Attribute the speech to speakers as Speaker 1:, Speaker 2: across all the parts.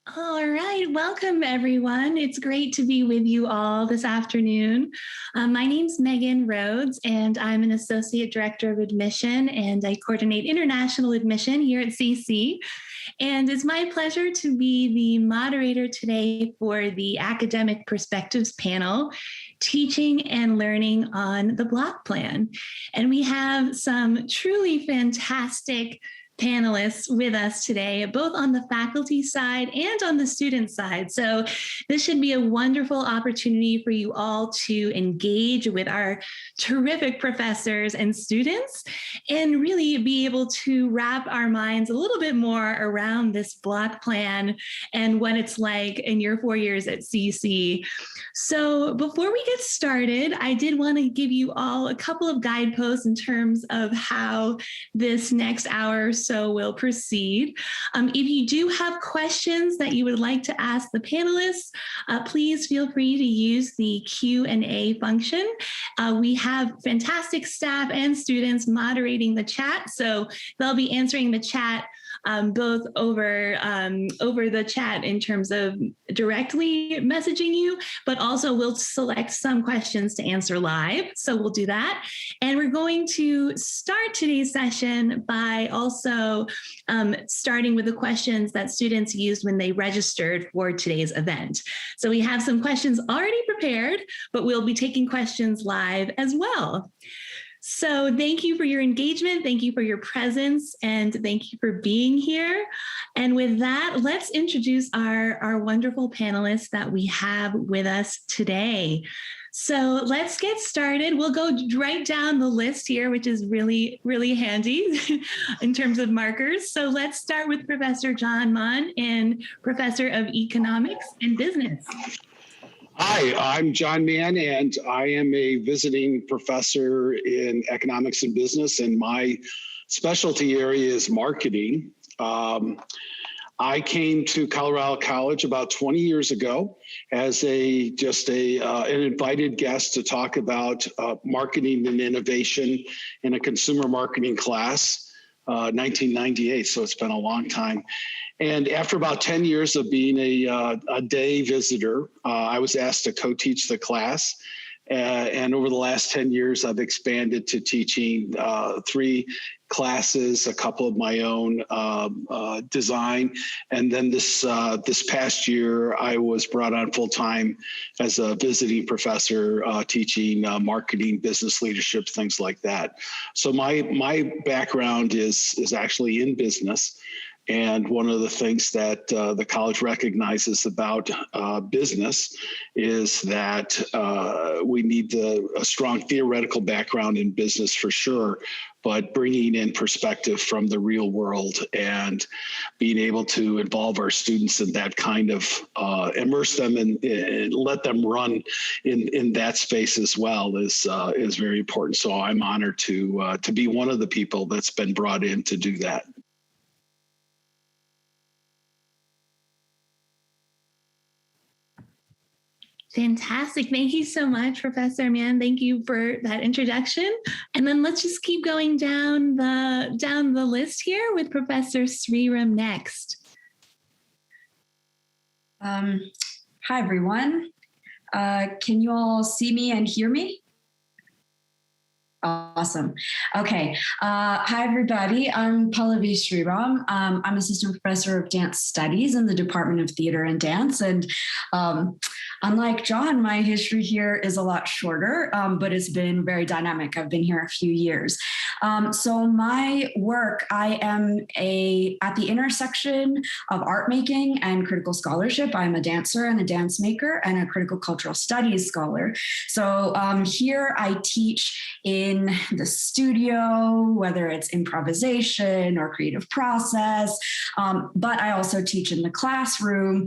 Speaker 1: All right, welcome everyone. It's great to be with you all this afternoon. My name's Megan Rhodes, and I'm an Associate Director of Admission, and I coordinate international admission here at CC. And it's my pleasure to be the moderator today for the Academic Perspectives panel, Teaching and Learning on the Block Plan. And we have some truly fantastic panelists with us today, both on the faculty side and on the student side. So this should be a wonderful opportunity for you all to engage with our terrific professors and students and really be able to wrap our minds a little bit more around this block plan and what it's like in your 4 years at CC. So before we get started, I did want to give you all a couple of guideposts in terms of how this next hour or so will proceed. If you do have questions that you would like to ask the panelists, please feel free to use the Q&A function. We have fantastic staff and students moderating the chat, so they'll be answering the chat both over the chat in terms of directly messaging you, but also we'll select some questions to answer live. So we'll do that. And we're going to start today's session by also starting with the questions that students used when they registered for today's event. So we have some questions already prepared, but we'll be taking questions live as well. So thank you for your engagement, thank you for your presence, and thank you for being here. And with that, let's introduce our wonderful panelists that we have with us today. So let's get started. We'll go right down the list here, which is really, really handy in terms of markers. So let's start with Professor John Munn, and Professor of Economics and Business.
Speaker 2: Hi, I'm John Mann, and I am a visiting professor in economics and business, and my specialty area is marketing. I came to Colorado College about 20 years ago as an invited guest to talk about marketing and innovation in a consumer marketing class, 1998, so it's been a long time. And after about 10 years of being a day visitor, I was asked to co-teach the class. And over the last 10 years, I've expanded to teaching 3 classes, a couple of my own design. And then this past year, I was brought on full time as a visiting professor teaching marketing, business leadership, things like that. So my background is actually in business. And one of the things that the college recognizes about business is that we need a strong theoretical background in business for sure, but bringing in perspective from the real world and being able to involve our students in that kind of immerse them and let them run in that space as well is very important. So I'm honored to be one of the people that's been brought in to do that.
Speaker 1: Fantastic. Thank you so much, Professor Mann. Thank you for that introduction. And then let's just keep going down the list here with Professor Sriram next.
Speaker 3: Hi, everyone. Can you all see me and hear me? Awesome. Okay. Hi, everybody. I'm Pallavi Sriram. I'm Assistant Professor of Dance Studies in the Department of Theater and Dance. And unlike John, my history here is a lot shorter, but it's been very dynamic. I've been here a few years. So my work, I am at the intersection of art making and critical scholarship. I'm a dancer and a dance maker and a critical cultural studies scholar. So here I teach in the studio, whether it's improvisation or creative process, but I also teach in the classroom,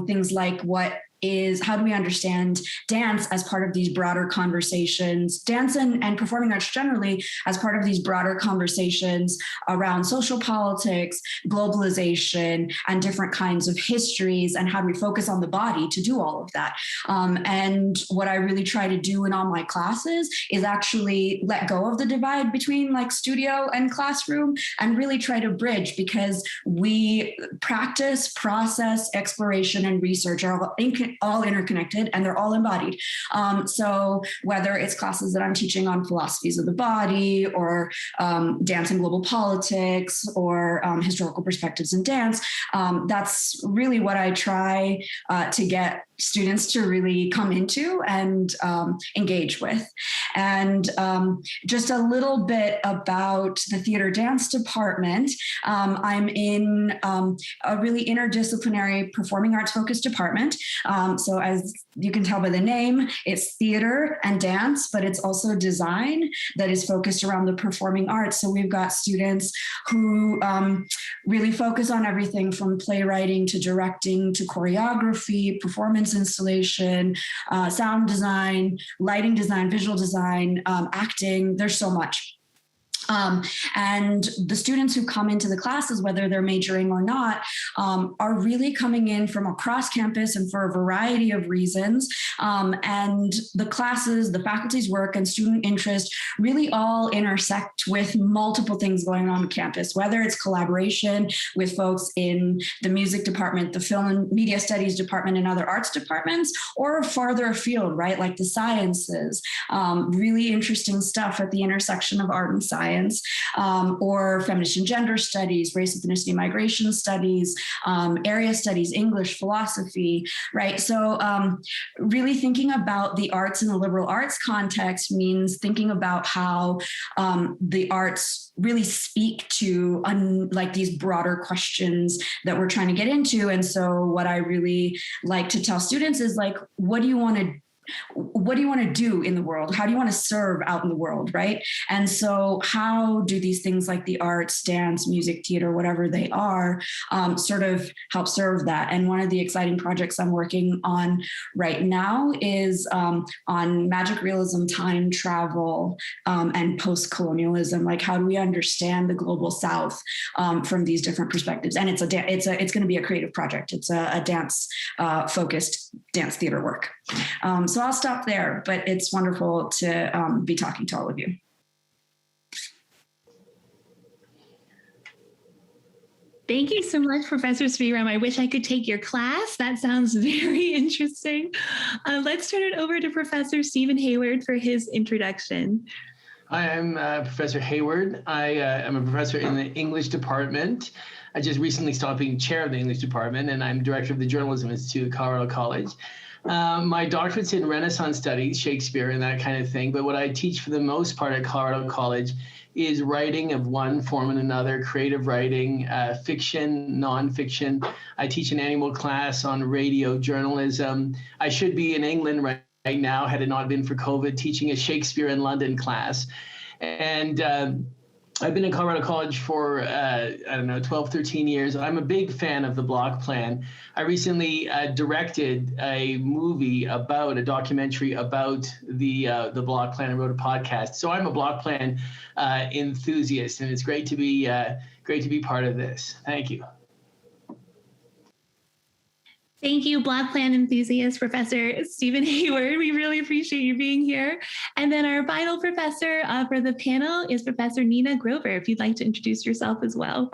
Speaker 3: things like what is how do we understand dance as part of these broader conversations, dance and performing arts generally as part of these broader conversations around social politics, globalization, and different kinds of histories, and how do we focus on the body to do all of that. And what I really try to do in all my classes is actually let go of the divide between like studio and classroom and really try to bridge, because we practice, process, exploration, and research are all interconnected, and they're all embodied. So whether it's classes that I'm teaching on philosophies of the body, or dance and global politics, or historical perspectives in dance, that's really what I try to get students to really come into and engage with. And just a little bit about the theater dance department. I'm in a really interdisciplinary performing arts focused department. So as you can tell by the name, it's theater and dance, but it's also design that is focused around the performing arts. So we've got students who really focus on everything from playwriting to directing to choreography, performance installation, sound design, lighting design, visual design, acting. There's so much. And the students who come into the classes, whether they're majoring or not, are really coming in from across campus and for a variety of reasons. And the classes, the faculty's work, and student interest really all intersect with multiple things going on campus, whether it's collaboration with folks in the music department, the film and media studies department, and other arts departments, or farther afield, right? Like the sciences, really interesting stuff at the intersection of art and science. Or feminist and gender studies, race, ethnicity, migration studies, area studies, English, philosophy, right? So really thinking about the arts in the liberal arts context means thinking about how the arts really speak to like these broader questions that we're trying to get into. And so what I really like to tell students is like, what do you want to do in the world? How do you want to serve out in the world, right? And so how do these things like the arts, dance, music, theater, whatever they are, sort of help serve that? And one of the exciting projects I'm working on right now is on magic realism, time travel, and post-colonialism. Like, how do we understand the global South from these different perspectives? And it's going to be a creative project. It's a dance focused dance theater work. So I'll stop there, but it's wonderful to be talking to all of you.
Speaker 1: Thank you so much, Professor Sriram. I wish I could take your class. That sounds very interesting. Let's turn it over to Professor Stephen Hayward for his introduction.
Speaker 4: Hi, I'm Professor Hayward. I am a professor in the English department. I just recently stopped being chair of the English department, and I'm director of the Journalism Institute at Colorado College. My doctorate's in Renaissance studies, Shakespeare and that kind of thing, but what I teach for the most part at Colorado College is writing of one form and another, creative writing, fiction, nonfiction. I teach an annual class on radio journalism. I should be in England right now, had it not been for COVID, teaching a Shakespeare in London class. And I've been in Colorado College for, 12, 13 years. I'm a big fan of the block plan. I recently directed a documentary about the block plan. I wrote a podcast. So I'm a block plan enthusiast, and it's great to be part of this. Thank you.
Speaker 1: Thank you, Block Plan enthusiast, Professor Stephen Hayward. We really appreciate you being here. And then our final professor for the panel is Professor Nina Grover, if you'd like to introduce yourself as well.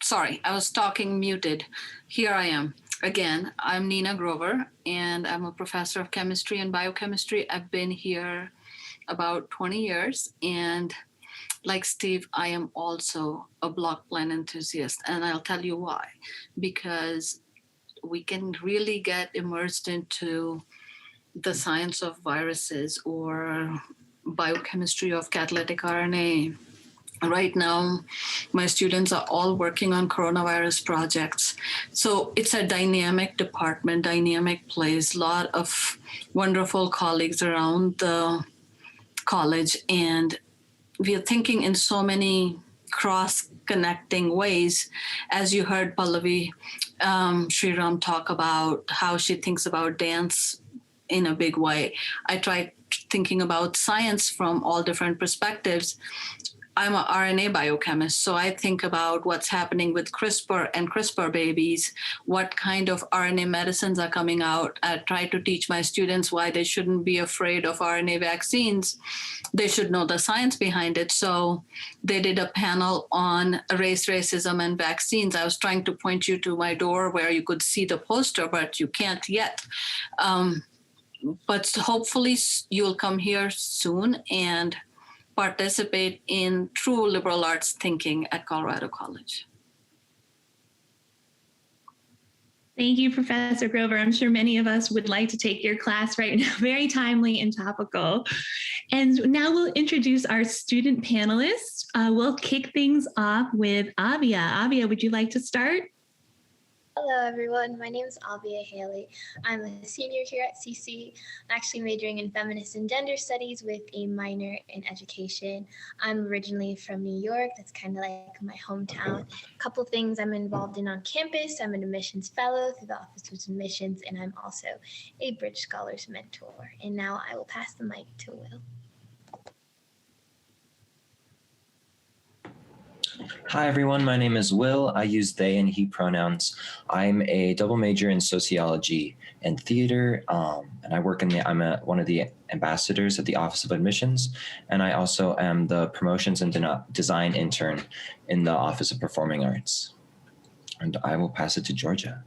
Speaker 5: Sorry, I was talking muted. Here I am. Again, I'm Nina Grover, and I'm a professor of chemistry and biochemistry. I've been here about 20 years, and like Steve, I am also a block plan enthusiast, and I'll tell you why. Because we can really get immersed into the science of viruses or biochemistry of catalytic RNA. Right now, my students are all working on coronavirus projects. So it's a dynamic department, dynamic place, a lot of wonderful colleagues around the college, and we are thinking in so many cross-connecting ways. As you heard Pallavi Sriram talk about how she thinks about dance in a big way, I tried thinking about science from all different perspectives. I'm an RNA biochemist, so I think about what's happening with CRISPR and CRISPR babies, what kind of RNA medicines are coming out. I try to teach my students why they shouldn't be afraid of RNA vaccines. They should know the science behind it. So they did a panel on race, racism, and vaccines. I was trying to point you to my door where you could see the poster, but you can't yet. But hopefully you'll come here soon and participate in true liberal arts thinking at Colorado College.
Speaker 1: Thank you, Professor Grover. I'm sure many of us would like to take your class right now. Very timely and topical. And now we'll introduce our student panelists. We'll kick things off with Avia. Avia, would you like to start?
Speaker 6: Hello, everyone. My name is Avia Haley. I'm a senior here at CC. I'm actually majoring in feminist and gender studies with a minor in education. I'm originally from New York. That's kind of like my hometown. A couple things I'm involved in on campus. I'm an admissions fellow through the Office of Admissions, and I'm also a Bridge Scholars mentor. And now I will pass the mic to Will.
Speaker 7: Hi, everyone. My name is Will. I use they and he pronouns. I'm a double major in sociology and theater, and I work in I'm one of the ambassadors at the Office of Admissions, and I also am the promotions and design intern in the Office of Performing Arts. And I will pass it to Georgia.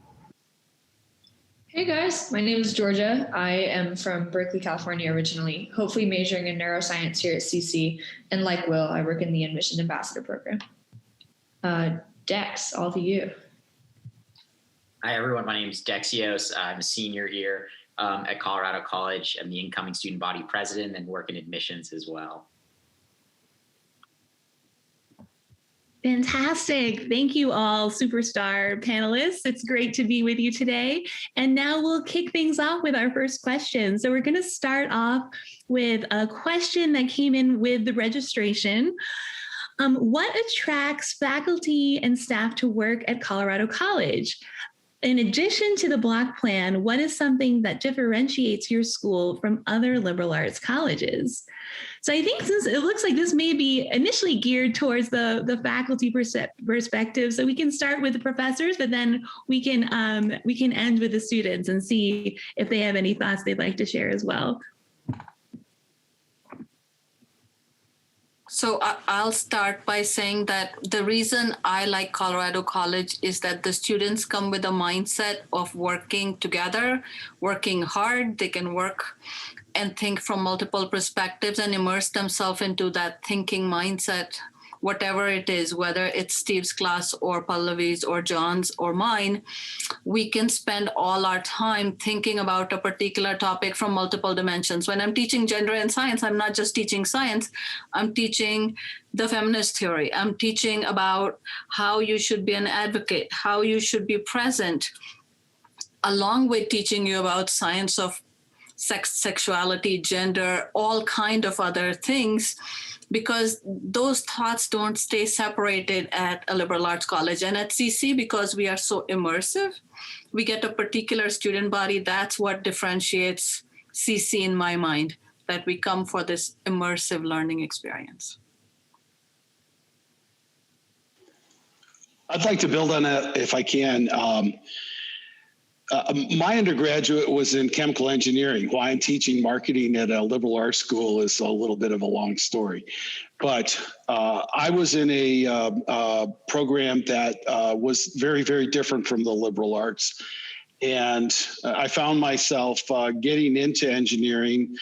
Speaker 8: Hey guys, my name is Georgia. I am from Berkeley, California originally, hopefully majoring in neuroscience here at CC. And like Will, I work in the Admission Ambassador Program. Dex, all to you.
Speaker 9: Hi everyone, my name is Dexios. I'm a senior here at Colorado College. I'm the incoming student body president and work in admissions as well.
Speaker 1: Fantastic. Thank you all, superstar panelists. It's great to be with you today. And now we'll kick things off with our first question. So we're going to start off with a question that came in with the registration. What attracts faculty and staff to work at Colorado College? In addition to the block plan, what is something that differentiates your school from other liberal arts colleges? So I think since it looks like this may be initially geared towards the faculty perspective, so we can start with the professors, but then we can end with the students and see if they have any thoughts they'd like to share as well.
Speaker 5: So I'll start by saying that the reason I like Colorado College is that the students come with a mindset of working together, working hard. They can work and think from multiple perspectives and immerse themselves into that thinking mindset, whatever it is, whether it's Steve's class or Pallavi's or John's or mine. We can spend all our time thinking about a particular topic from multiple dimensions. When I'm teaching gender and science, I'm not just teaching science, I'm teaching the feminist theory. I'm teaching about how you should be an advocate, how you should be present, along with teaching you about science of sex, sexuality, gender, all kind of other things, because those thoughts don't stay separated at a liberal arts college. And at CC, because we are so immersive, we get a particular student body. That's what differentiates CC in my mind, that we come for this immersive learning experience.
Speaker 2: I'd like to build on that if I can. My undergraduate was in chemical engineering. Why I'm teaching marketing at a liberal arts school is a little bit of a long story. But I was in a program that was very, very different from the liberal arts. And I found myself getting into engineering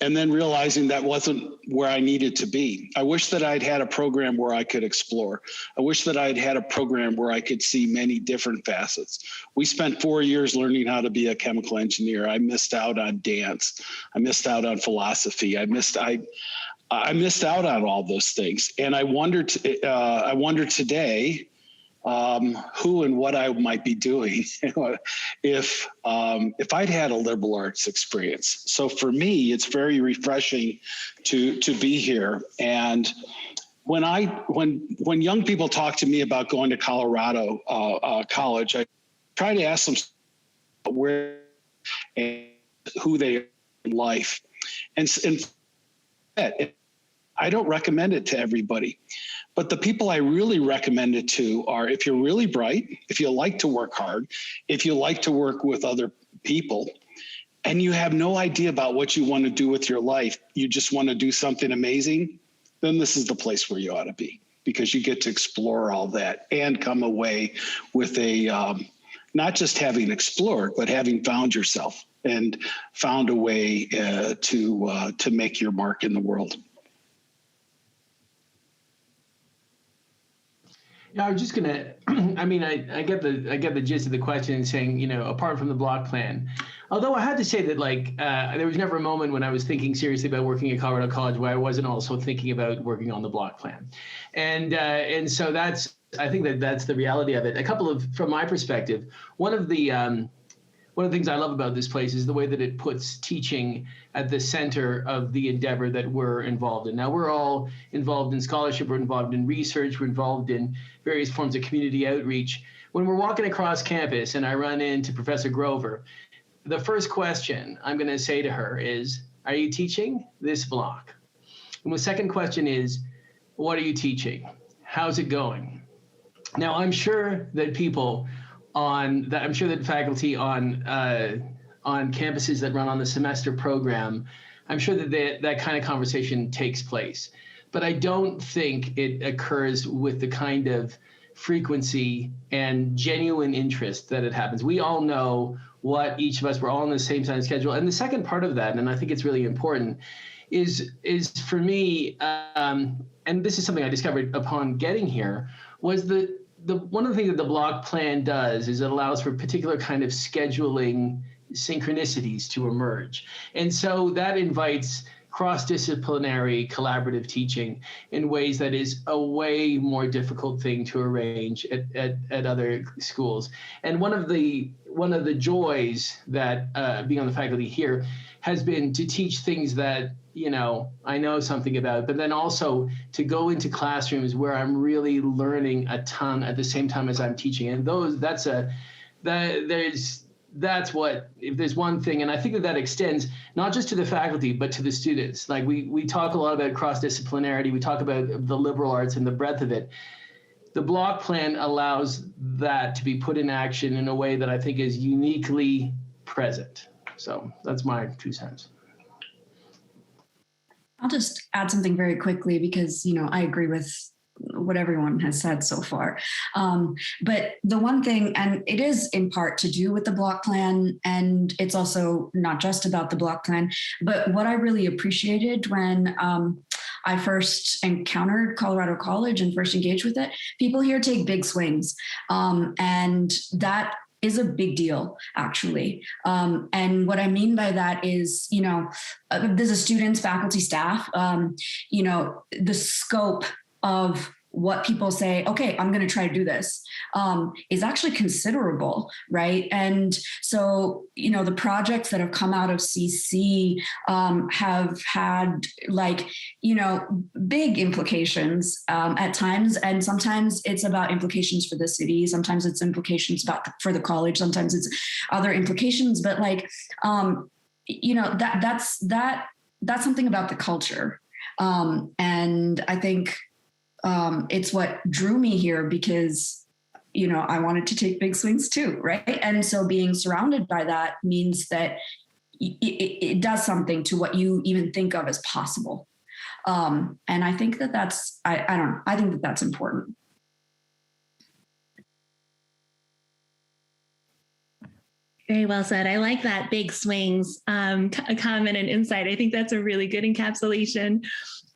Speaker 2: and then realizing that wasn't where I needed to be. I wish that I'd had a program where I could explore. I wish that I'd had a program where I could see many different facets. We spent 4 years learning how to be a chemical engineer. I missed out on dance. I missed out on philosophy. I missed out on all those things. And I wonder today, who and what I might be doing if I'd had a liberal arts experience. So for me, it's very refreshing to be here. And when young people talk to me about going to Colorado college, I try to ask them where and who they are in life, and I don't recommend it to everybody, but the people I really recommend it to are if you're really bright, if you like to work hard, if you like to work with other people, and you have no idea about what you want to do with your life, you just want to do something amazing, then this is the place where you ought to be, because you get to explore all that and come away with a, not just having explored, but having found yourself and found a way to make your mark in the world.
Speaker 4: Yeah, I was just gonna. I mean, I get the gist of the question, saying, you know, apart from the block plan. Although I had to say that, like, there was never a moment when I was thinking seriously about working at Colorado College where I wasn't also thinking about working on the block plan, and so I think that's the reality of it. From my perspective, one of the things I love about this place is the way that it puts teaching at the center of the endeavor that we're involved in. Now, we're all involved in scholarship, we're involved in research, we're involved in various forms of community outreach. When we're walking across campus and I run into Professor Grover, the first question I'm going to say to her is, are you teaching this block? And the second question is, what are you teaching? How's it going? Now, I'm sure that faculty on campuses that run on the semester program, I'm sure that that kind of conversation takes place. But I don't think it occurs with the kind of frequency and genuine interest that it happens. We all know what each of us, we're all on the same time schedule. And the second part of that, and I think it's really important, is for me, and this is something I discovered upon getting here, was one of the things that the block plan does is it allows for particular kind of scheduling synchronicities to emerge. And so that invites cross-disciplinary collaborative teaching in ways that is a way more difficult thing to arrange at other schools. And one of the joys that being on the faculty here has been to teach things that, you know, I know something about, but then also to go into classrooms where I'm really learning a ton at the same time as I'm teaching. And that's what, if there's one thing, and I think that extends not just to the faculty, but to the students. Like we talk a lot about cross-disciplinarity, we talk about the liberal arts and the breadth of it. The block plan allows that to be put in action in a way that I think is uniquely present. So that's my 2 cents.
Speaker 3: I'll just add something very quickly because, you know, I agree with what everyone has said so far. But the one thing, and it is in part to do with the block plan, and it's also not just about the block plan, but what I really appreciated when I first encountered Colorado College and first engaged with it, people here take big swings. And that is a big deal, actually. And what I mean by that is, you know, there's a students, faculty, staff, you know, the scope of what people say, okay, I'm going to try to do this, is actually considerable, right? And so, you know, the projects that have come out of CC have had, like, you know, big implications at times. And sometimes it's about implications for the city. Sometimes it's implications for the college. Sometimes it's other implications. But like, you know, that's something about the culture. And I think it's what drew me here because, you know, I wanted to take big swings too, right? And so being surrounded by that means that it does something to what you even think of as possible. And I think that that's, I don't know, I think that that's important.
Speaker 1: Very well said. I like that big swings comment and insight. I think that's a really good encapsulation.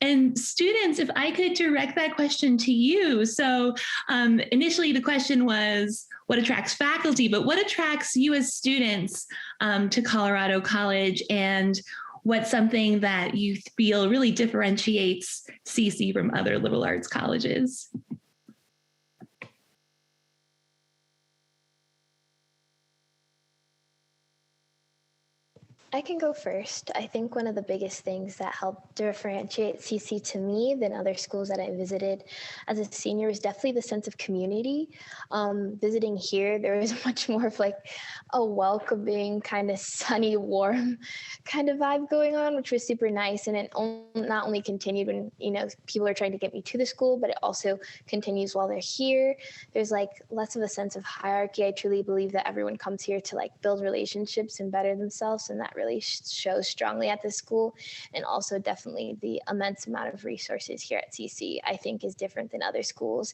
Speaker 1: And students, if I could direct that question to you. So initially the question was, what attracts faculty, but what attracts you as students to Colorado College, and what's something that you feel really differentiates CC from other liberal arts colleges?
Speaker 6: I can go first. I think one of the biggest things that helped differentiate CC to me than other schools that I visited as a senior was definitely the sense of community. Visiting here, there was much more of like a welcoming, kind of sunny, warm kind of vibe going on, which was super nice. And it not only continued when, people are trying to get me to the school, but it also continues while they're here. There's like less of a sense of hierarchy. I truly believe that everyone comes here to like build relationships and better themselves, and that really shows strongly at the school. And also definitely the immense amount of resources here at CC, I think, is different than other schools.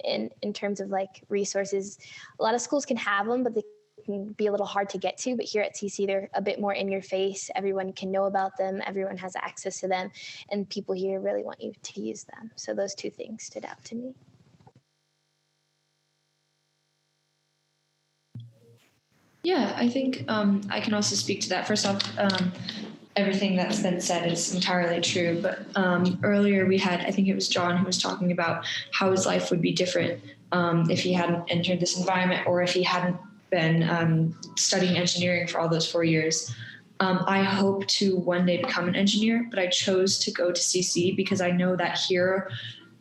Speaker 6: And in terms of like resources, a lot of schools can have them, but they can be a little hard to get to. But here at CC, they're a bit more in your face. Everyone can know about them. Everyone has access to them. And people here really want you to use them. So those two things stood out to me.
Speaker 8: Yeah, I think I can also speak to that. First off, everything that's been said is entirely true. But earlier we had, I think it was John who was talking about how his life would be different if he hadn't entered this environment, or if he hadn't been studying engineering for all those 4 years. I hope to one day become an engineer, but I chose to go to CC because I know that here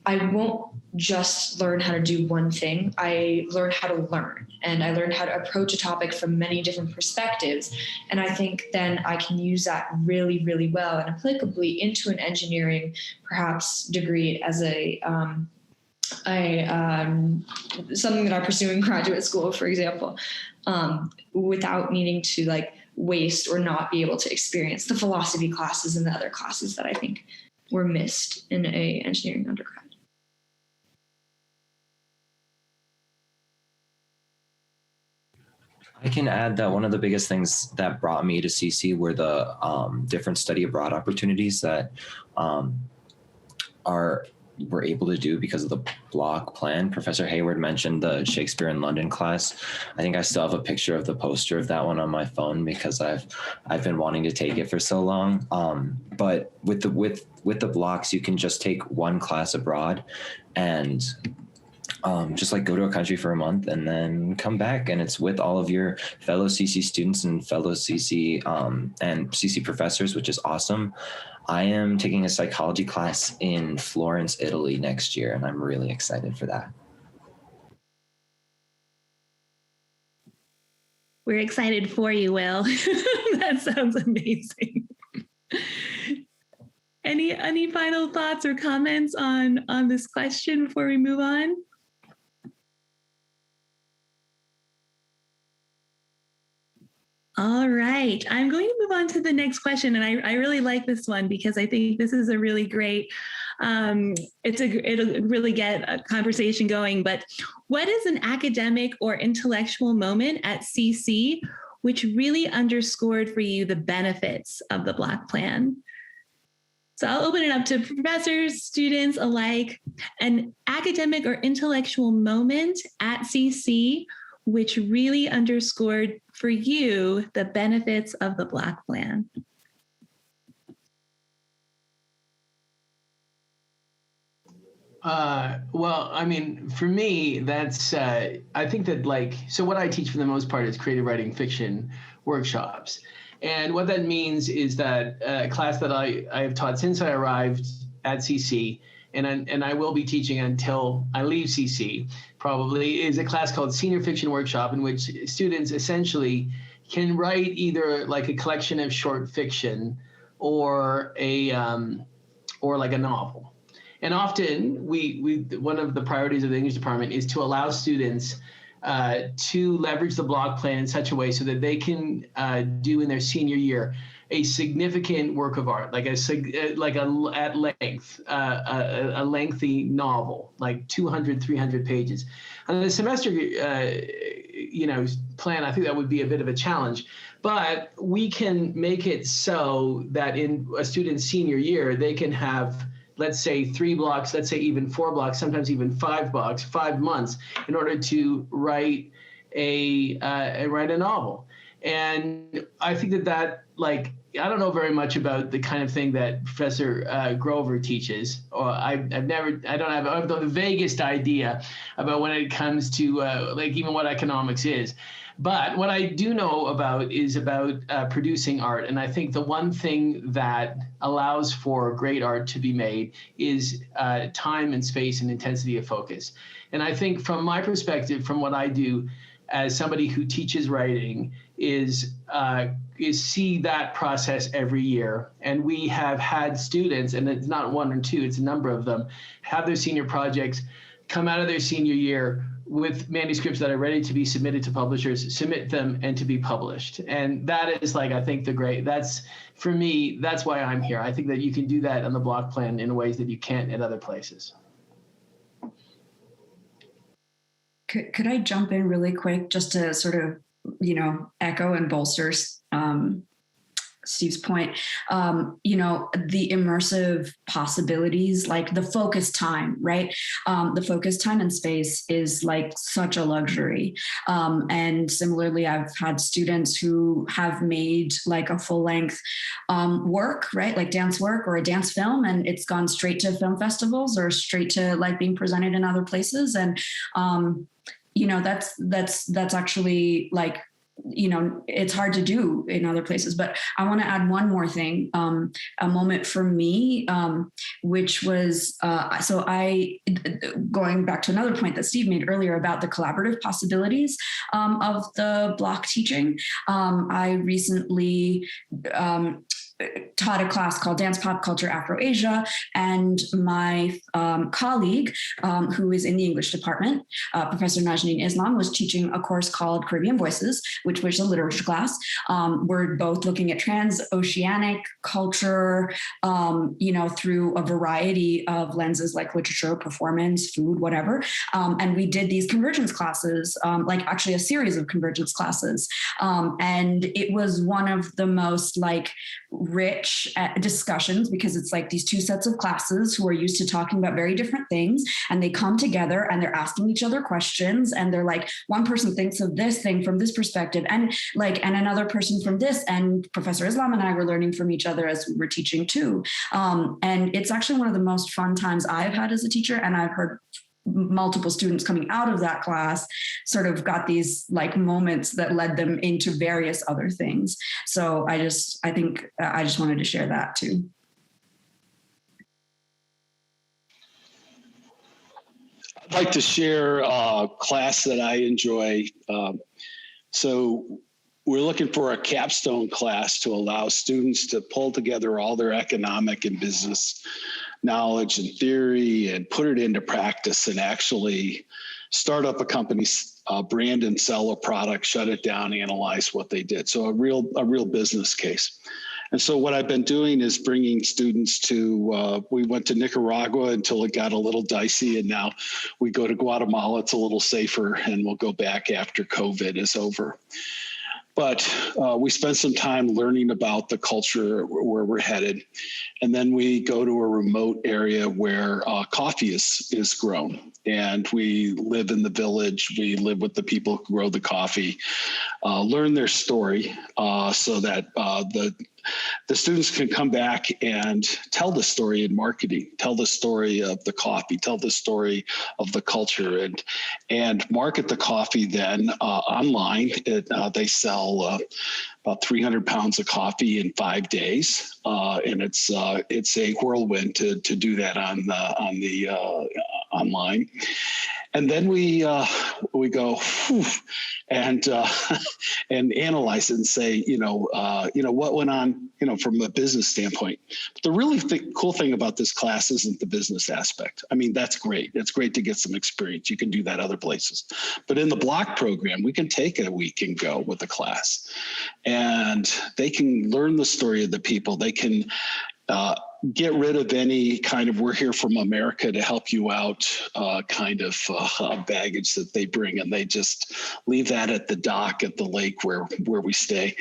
Speaker 8: I won't just learn how to do one thing. I learned how to learn, and I learned how to approach a topic from many different perspectives. And I think then I can use that really, really well and applicably into an engineering, perhaps, degree as something that I pursue in graduate school, for example, without needing to like waste or not be able to experience the philosophy classes and the other classes that I think were missed in a engineering undergrad.
Speaker 7: I can add that one of the biggest things that brought me to CC were the different study abroad opportunities that we're able to do because of the block plan. Professor Hayward mentioned the Shakespeare in London class. I think I still have a picture of the poster of that one on my phone because I've been wanting to take it for so long. But with the blocks, you can just take one class abroad and just like go to a country for a month and then come back, and it's with all of your fellow CC students and fellow CC and CC professors, which is awesome. I am taking a psychology class in Florence, Italy next year, and I'm really excited for that.
Speaker 1: We're excited for you, Will. That sounds amazing. Any final thoughts or comments on this question before we move on? All right, I'm going to move on to the next question, and I really like this one because I think this is a really great. It'll really get a conversation going. But what is an academic or intellectual moment at CC which really underscored for you the benefits of the block plan? So I'll open it up to professors, students alike. An academic or intellectual moment at CC which really underscored for you the benefits of the block plan.
Speaker 4: Well, I mean, for me, that's, I think that so what I teach for the most part is creative writing fiction workshops. And what that means is that a class that I have taught since I arrived at CC, and I will be teaching until I leave CC, probably, is a class called Senior Fiction Workshop, in which students essentially can write either like a collection of short fiction or like a novel. And often one of the priorities of the English department is to allow students to leverage the block plan in such a way so that they can do in their senior year a significant work of art, like a lengthy novel, like 200, 300 pages. And the semester, plan, I think that would be a bit of a challenge, but we can make it so that in a student's senior year, they can have, let's say 3 blocks, let's say even 4 blocks, sometimes even 5 blocks, 5 months in order to write a novel. And I think that I don't know very much about the kind of thing that Professor Grover teaches, or I don't have the vaguest idea about when it comes to like even what economics is. But what I do know about is about producing art. And I think the one thing that allows for great art to be made is time and space and intensity of focus. And I think from my perspective, from what I do as somebody who teaches writing, is see that process every year. And we have had students, and it's not one or two, it's a number of them, have their senior projects, come out of their senior year with manuscripts that are ready to be submitted to publishers, submit them, and to be published. And that is like, I think that's, for me, that's why I'm here. I think that you can do that on the block plan in ways that you can't at other places.
Speaker 3: Could I jump in really quick just to sort of, echo and bolster Steve's point? The immersive possibilities, like the focus time, right? The focus time and space is like such a luxury. And similarly, I've had students who have made like a full length work, right? Like dance work or a dance film, and it's gone straight to film festivals or straight to like being presented in other places. And, that's actually like, it's hard to do in other places. But I want to add one more thing, a moment for me, which was, going back to another point that Steve made earlier about the collaborative possibilities of the block teaching. I recently taught a class called Dance Pop Culture Afro-Asia, and my colleague, who is in the English department, Professor Najneen Islam, was teaching a course called Caribbean Voices, which was a literature class. We're both looking at transoceanic culture, through a variety of lenses like literature, performance, food, whatever. And we did these convergence classes, like actually a series of convergence classes. And it was one of the most like rich discussions, because it's like these two sets of classes who are used to talking about very different things, and they come together and they're asking each other questions, and they're like, one person thinks of this thing from this perspective, and another person from this, and Professor Islam and I were learning from each other as we were teaching too. And it's actually one of the most fun times I've had as a teacher, and I've heard multiple students coming out of that class sort of got these like moments that led them into various other things. So I just wanted to share that too.
Speaker 2: I'd like to share a class that I enjoy. So we're looking for a capstone class to allow students to pull together all their economic and business knowledge and theory and put it into practice and actually start up a company's brand and sell a product, shut it down, analyze what they did. So a real business case. And so what I've been doing is bringing students to, we went to Nicaragua until it got a little dicey, and now we go to Guatemala. It's a little safer, and we'll go back after COVID is over. But we spend some time learning about the culture where we're headed. And then we go to a remote area where coffee is grown. And we live in the village. We live with the people who grow the coffee, learn their story so that the students can come back and tell the story in marketing, tell the story of the coffee, tell the story of the culture, and market the coffee then online. They sell about 300 pounds of coffee in 5 days, and it's a whirlwind to do that on the online. And then we go and analyze it and say, what went on, from a business standpoint. But the really cool thing about this class isn't the business aspect. I mean, that's great. It's great to get some experience. You can do that other places. But in the block program, we can take a week and go with the class, and they can learn the story of the people. They can get rid of any kind of "we're here from America to help you out" kind of baggage that they bring, and they just leave that at the dock at the lake where we stay,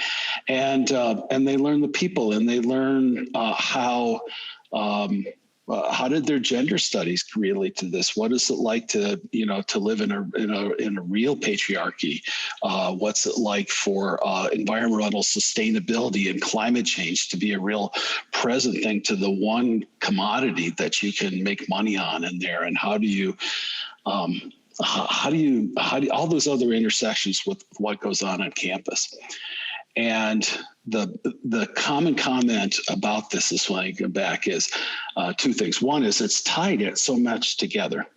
Speaker 2: and they learn the people, and they learn how how did their gender studies relate to this? What is it like to, to live in a real patriarchy? What's it like for environmental sustainability and climate change to be a real present thing to the one commodity that you can make money on in there? And how do you all those other intersections with what goes on campus? And the common comment about this is, when I go back, is two things. One is it's tied it so much together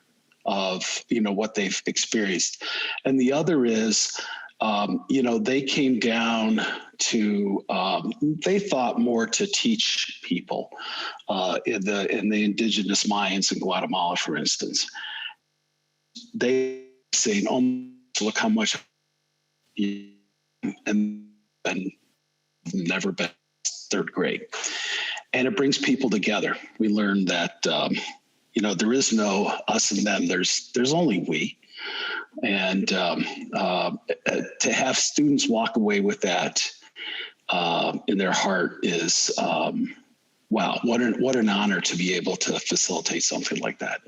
Speaker 2: of, what they've experienced. And the other is, they came down to, they thought more to teach people in the indigenous Mayans in Guatemala, for instance. They saying, "Oh, look how much," and never been third grade. And it brings people together. We learn that, there is no us and them, there's only we. And to have students walk away with that in their heart is, wow, what an honor to be able to facilitate something like that.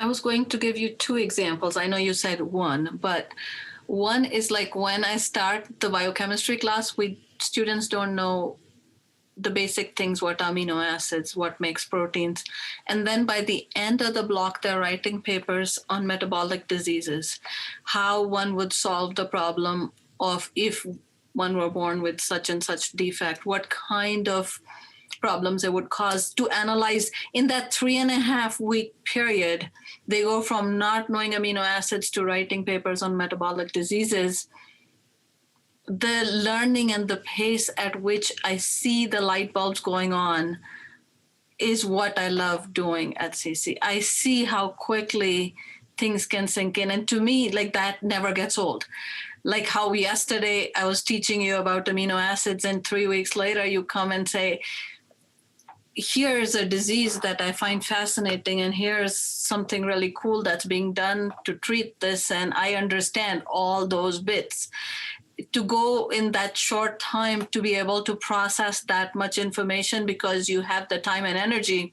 Speaker 5: I was going to give you two examples. I know you said one, but one is like when I start the biochemistry class, students don't know the basic things, what amino acids, what makes proteins. And then by the end of the block, they're writing papers on metabolic diseases, how one would solve the problem of if one were born with such and such defect, what kind of problems it would cause, to analyze in that 3.5-week period. They go from not knowing amino acids to writing papers on metabolic diseases. The learning and the pace at which I see the light bulbs going on is what I love doing at CC. I see how quickly things can sink in. And to me, like, that never gets old. Like how yesterday I was teaching you about amino acids, and 3 weeks later you come and say, here's a disease that I find fascinating, and here's something really cool that's being done to treat this, and I understand all those bits. To go in that short time to be able to process that much information because you have the time and energy,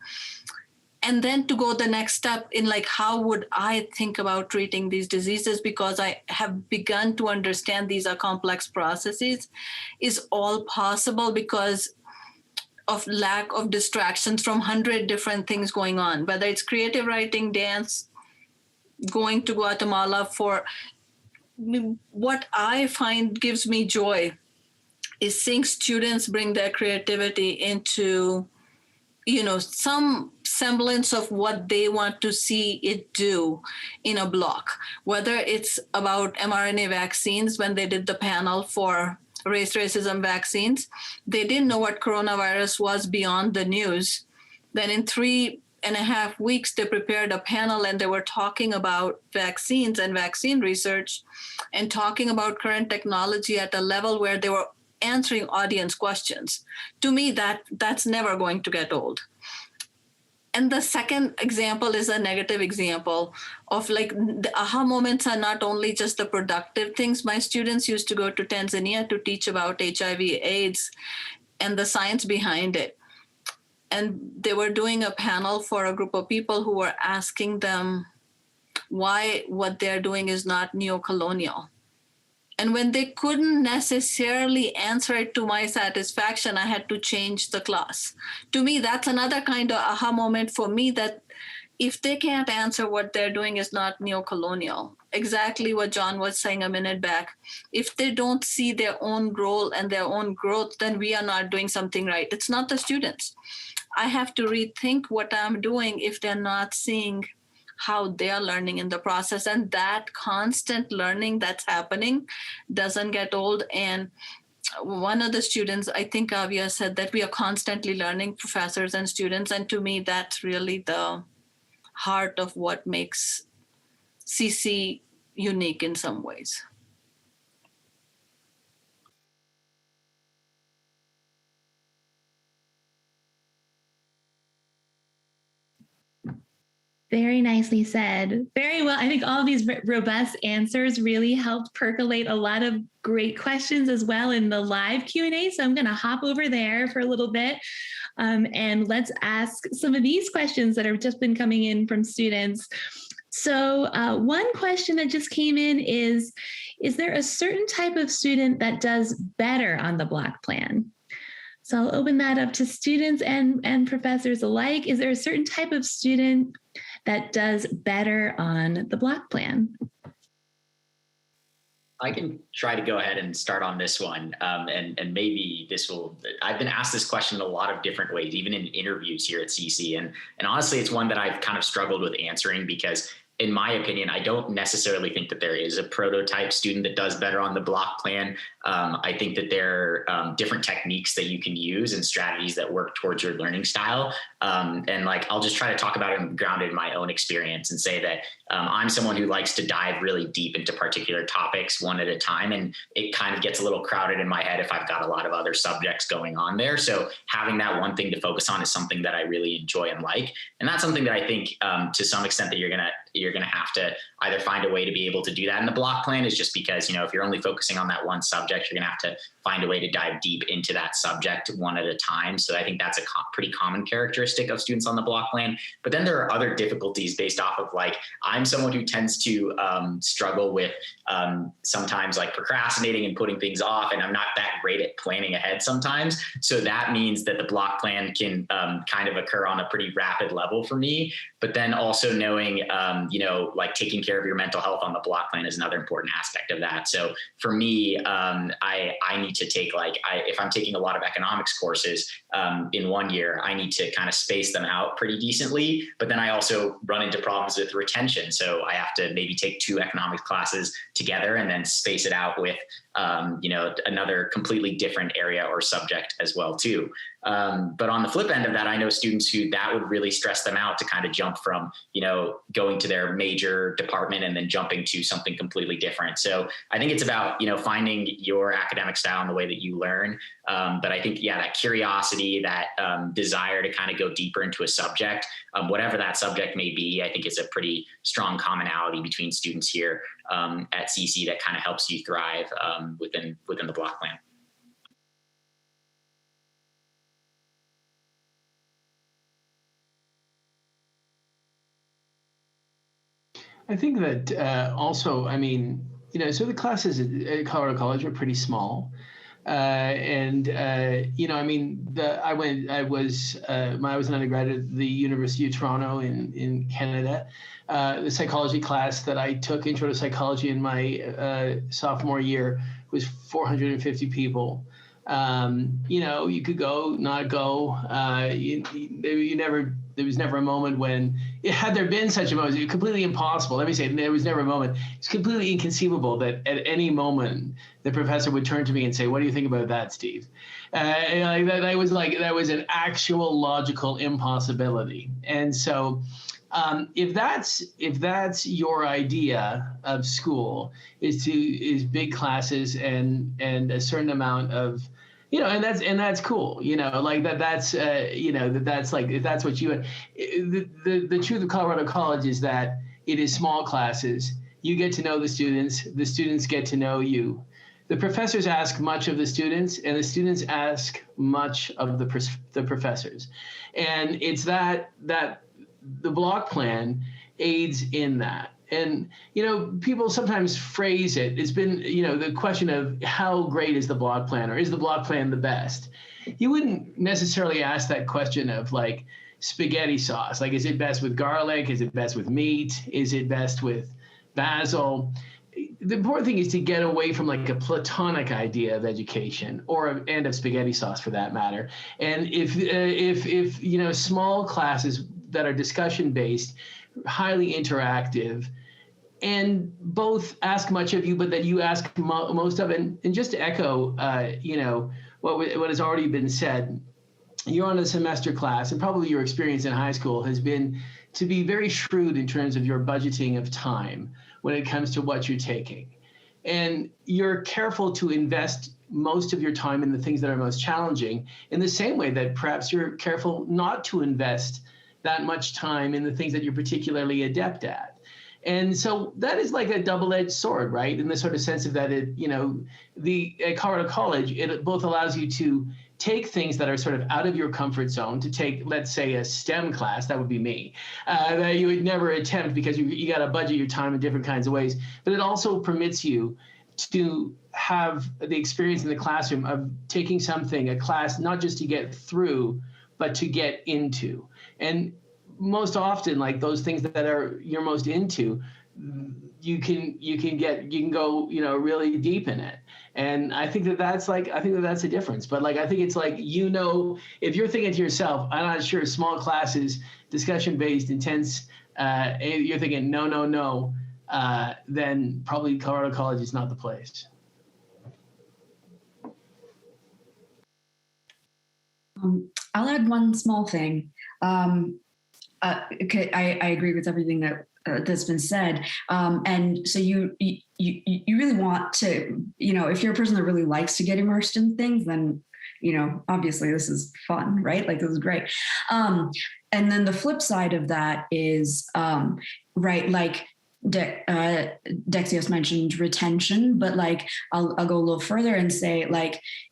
Speaker 5: and then to go the next step in, like, how would I think about treating these diseases because I have begun to understand these are complex processes, is all possible because of lack of distractions from 100 different things going on, whether it's creative writing, dance, going to Guatemala. For what I find gives me joy is seeing students bring their creativity into, some semblance of what they want to see it do in a block, whether it's about mRNA vaccines. When they did the panel for race racism vaccines, they didn't know what coronavirus was beyond the news. Then in 3.5 weeks, they prepared a panel and they were talking about vaccines and vaccine research and talking about current technology at a level where they were answering audience questions. To me, that's never going to get old. And the second example is a negative example of, like, the aha moments are not only just the productive things. My students used to go to Tanzania to teach about HIV/AIDS and the science behind it. And they were doing a panel for a group of people who were asking them why what they're doing is not neo-colonial. And when they couldn't necessarily answer it to my satisfaction, I had to change the class. To me, that's another kind of aha moment for me, that if they can't answer what they're doing is not neo-colonial, exactly what John was saying a minute back, if they don't see their own role and their own growth, then we are not doing something right. It's not the students. I have to rethink what I'm doing if they're not seeing how they're learning in the process. And that constant learning that's happening doesn't get old. And one of the students, I think Avia, said that we are constantly learning, professors and students. And to me, that's really the heart of what makes CC unique in some ways.
Speaker 1: Very nicely said. Very well. I think all of these robust answers really helped percolate a lot of great questions as well in the live Q&A. So I'm going to hop over there for a little bit and let's ask some of these questions that have just been coming in from students. So one question that just came in is there a certain type of student that does better on the block plan? So I'll open that up to students and professors alike. Is there a certain type of student that does better on the block plan?
Speaker 9: I can try to go ahead and start on this one. And maybe this will, I've been asked this question in a lot of different ways, even in interviews here at CC. And honestly, it's one that I've kind of struggled with answering because in my opinion, I don't necessarily think that there is a prototype student that does better on the block plan. I think that there are different techniques that you can use and strategies that work towards your learning style. And like, I'll just try to talk about it grounded in my own experience and say that I'm someone who likes to dive really deep into particular topics one at a time. And it kind of gets a little crowded in my head if I've got a lot of other subjects going on there. So having that one thing to focus on is something that I really enjoy and like. And that's something that I think to some extent that you're going to have to either find a way to be able to do that in the block plan is just because, if you're only focusing on that one subject, you're going to have to find a way to dive deep into that subject one at a time. So I think that's a pretty common characteristic of students on the block plan. But then there are other difficulties based off of like, I'm someone who tends to struggle with sometimes like procrastinating and putting things off. And I'm not that great at planning ahead sometimes. So that means that the block plan can kind of occur on a pretty rapid level for me. But then also knowing, like taking care of your mental health on the block plan is another important aspect of that. So for me, I need to take if I'm taking a lot of economics courses in one year, I need to kind of space them out pretty decently. But then I also run into problems with retention. So I have to maybe take 2 economics classes together and then space it out with another completely different area or subject as well too. But on the flip end of that, I know students who that would really stress them out to kind of jump from, going to their major department and then jumping to something completely different. So I think it's about, finding your academic style and the way that you learn. But I think, that curiosity, that desire to kind of go deeper into a subject, whatever that subject may be, I think is a pretty strong commonality between students here at CC that kind of helps you thrive within the block plan.
Speaker 4: I think that also, so the classes at Colorado College are pretty small. I was an undergraduate at the University of Toronto in Canada. The psychology class that I took, Intro to Psychology, in my sophomore year was 450 people. You could go, not go. There was never a moment when, had there been such a moment, it was completely impossible. Let me say, there was never a moment. It's completely inconceivable that at any moment the professor would turn to me and say, "What do you think about that, Steve?" That was an actual logical impossibility. And so, if that's your idea of school, is big classes and a certain amount of, and that's cool, that's if that's what you, the truth of Colorado College is that it is small classes. You get to know the students get to know you. The professors ask much of the students, and the students ask much of the professors. And it's that the block plan aids in that. And, people sometimes phrase it. It's been, the question of how great is the block plan, or is the block plan the best? You wouldn't necessarily ask that question of like spaghetti sauce. Like, is it best with garlic? Is it best with meat? Is it best with basil? The important thing is to get away from like a platonic idea of education and of spaghetti sauce for that matter. And if small classes that are discussion based, highly interactive, and both ask much of you, but that you ask most of it. And just to echo, what has already been said, you're on a semester class, and probably your experience in high school has been to be very shrewd in terms of your budgeting of time when it comes to what you're taking. And you're careful to invest most of your time in the things that are most challenging, in the same way that perhaps you're careful not to invest that much time in the things that you're particularly adept at. And so that is like a double-edged sword, right? In the sort of sense of that, at Colorado College, it both allows you to take things that are sort of out of your comfort zone, to take, let's say, a STEM class, that would be me, that you would never attempt because you got to budget your time in different kinds of ways. But it also permits you to have the experience in the classroom of taking something, a class, not just to get through, but to get into. And most often, like those things that you're most into, you can go, really deep in it. And I think that's a difference. But I think it's if you're thinking to yourself, I'm not sure, small classes, discussion based, intense, you're thinking no, then probably Colorado College is not the place.
Speaker 3: I'll add one small thing. Okay, I agree with everything that's been said. And so you really want to, if you're a person that really likes to get immersed in things, then, obviously this is fun, right? This is great. And then the flip side of that is, right, Dexios mentioned retention, but I'll go a little further and say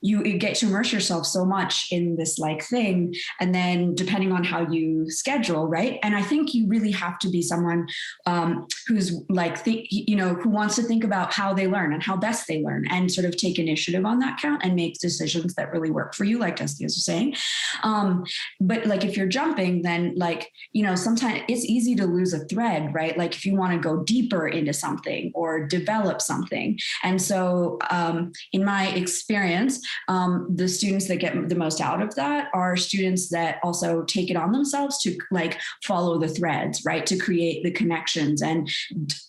Speaker 3: you get to immerse yourself so much in this thing, and then depending on how you schedule, right? And I think you really have to be someone who's who wants to think about how they learn and how best they learn, and sort of take initiative on that count and make decisions that really work for you, like Dexios was saying. But if you're jumping, then sometimes it's easy to lose a thread, right? If you want to go deeper into something or develop something. And so in my experience, the students that get the most out of that are students that also take it on themselves to follow the threads, right? To create the connections and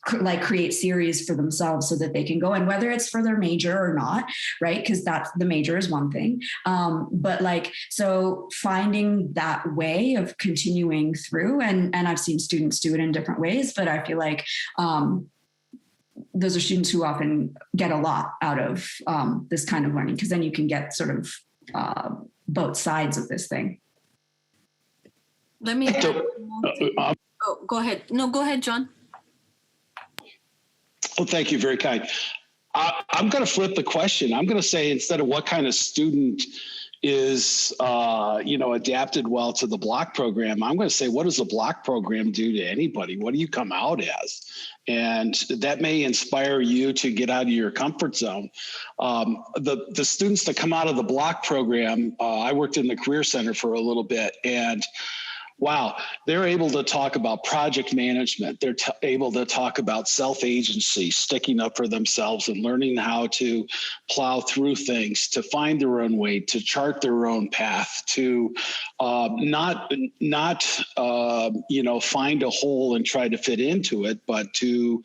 Speaker 3: create series for themselves so that they can go, and whether it's for their major or not, right? Because that's the major is one thing. But so finding that way of continuing through, and I've seen students do it in different ways, but I feel those are students who often get a lot out of this kind of learning, because then you can get sort of both sides of this thing.
Speaker 5: Let me. Go ahead. No, go ahead, John.
Speaker 2: Oh, thank you. Very kind. I'm going to flip the question. I'm going to say, instead of what kind of student is, adapted well to the block program, I'm going to say, what does the block program do to anybody? What do you come out as? And that may inspire you to get out of your comfort zone. The students that come out of the block program, I worked in the Career Center for a little bit, and wow, they're able to talk about project management. They're able to talk about self-agency, sticking up for themselves and learning how to plow through things, to find their own way, to chart their own path, to not find a hole and try to fit into it, but to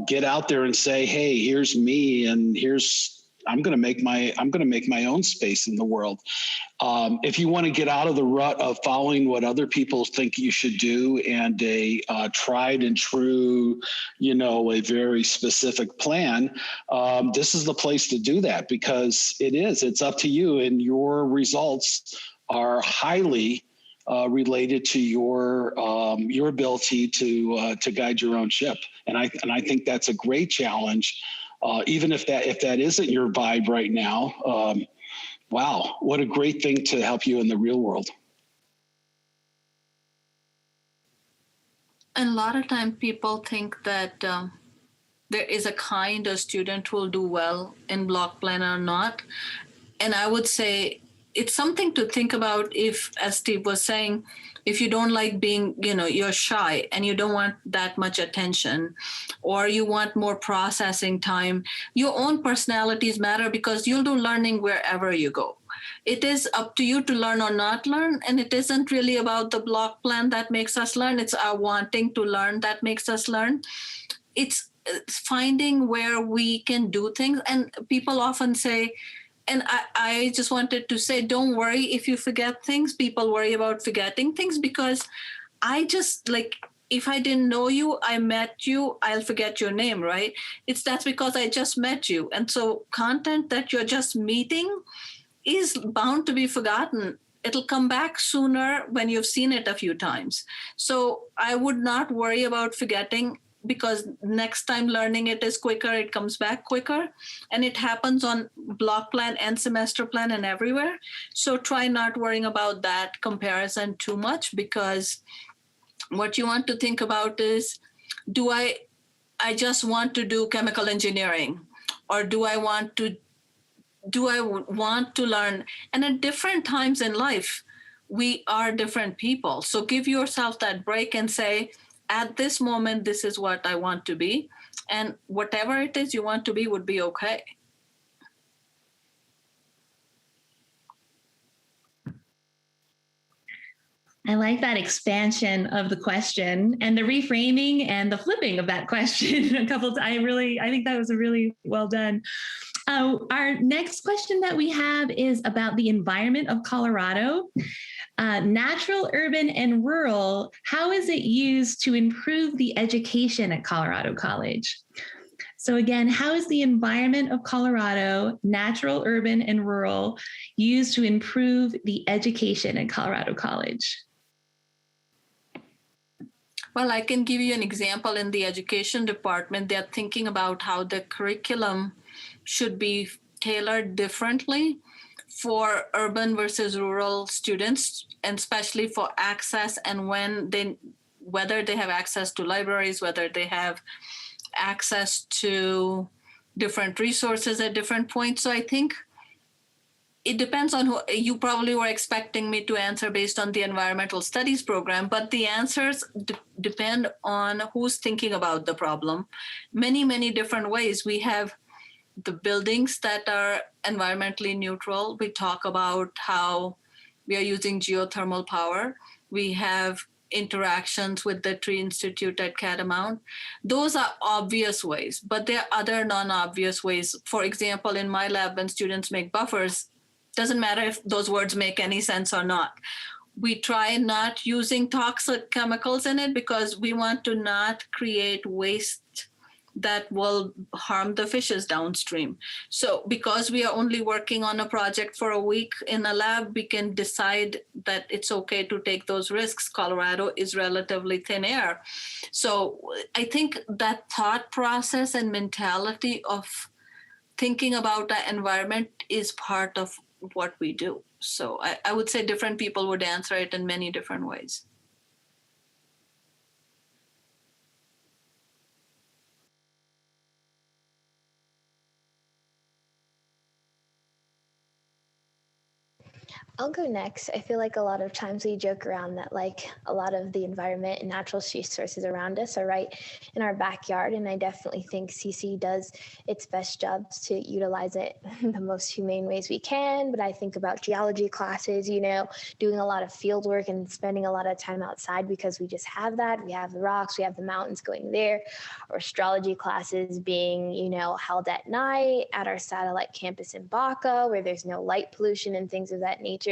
Speaker 2: get out there and say, hey, here's me, and I'm going to make my own space in the world. If you want to get out of the rut of following what other people think you should do, and a tried and true, a very specific plan, this is the place to do that, because it's up to you, and your results are highly related to your ability to guide your own ship. And I think that's a great challenge. Even if that isn't your vibe right now, wow, what a great thing to help you in the real world.
Speaker 5: And a lot of times people think that there is a kind of student who will do well in block plan or not. And I would say it's something to think about if, as Steve was saying, if you don't like being, you're shy and you don't want that much attention, or you want more processing time, your own personalities matter, because you'll do learning wherever you go. It is up to you to learn or not learn. And it isn't really about the block plan that makes us learn. It's our wanting to learn that makes us learn. It's finding where we can do things. And people often say, and I just wanted to say, don't worry if you forget things. People worry about forgetting things, because I just if I didn't know you, I met you, I'll forget your name, right? That's because I just met you. And so content that you're just meeting is bound to be forgotten it'll come back sooner when you've seen it a few times. So I would not worry about forgetting, because next time learning it is quicker, it comes back quicker, and it happens on block plan and semester plan and everywhere. So try not worrying about that comparison too much, because what you want to think about is, do I just want to do chemical engineering, or do I want to learn? And at different times in life, we are different people. So give yourself that break and say, at this moment, this is what I want to be. And whatever it is you want to be would be okay.
Speaker 1: I like that expansion of the question and the reframing and the flipping of that question a couple times. I think that was really well done. Our next question that we have is about the environment of Colorado. Natural, urban, and rural, how is it used to improve the education at Colorado College? So again, how is the environment of Colorado, natural, urban, and rural, used to improve the education at Colorado College?
Speaker 5: Well, I can give you an example. In the education department, they're thinking about how the curriculum should be tailored differently for urban versus rural students, and especially for access and whether they have access to libraries, whether they have access to different resources at different points. So I think it depends on who. You probably were expecting me to answer based on the environmental studies program, but the answers depend on who's thinking about the problem. Many, many different ways. We have the buildings that are environmentally neutral. We talk about how we are using geothermal power. We have interactions with the Tree Institute at Catamount. Those are obvious ways, but there are other non-obvious ways. For example, in my lab, when students make buffers, doesn't matter if those words make any sense or not. We try not using toxic chemicals in it because we want to not create waste that will harm the fishes downstream. So because we are only working on a project for a week in a lab, we can decide that it's okay to take those risks. Colorado is relatively thin air. So I think that thought process and mentality of thinking about the environment is part of what we do. So I would say different people would answer it in many different ways.
Speaker 6: I'll go next. I feel like a lot of times we joke around that like a lot of the environment and natural resources around us are right in our backyard. And I definitely think CC does its best jobs to utilize it in the most humane ways we can. But I think about geology classes, you know, doing a lot of field work and spending a lot of time outside because we just have that. We have the rocks, we have the mountains going there, or astrology classes being, you know, held at night at our satellite campus in Baca, where there's no light pollution and things of that nature.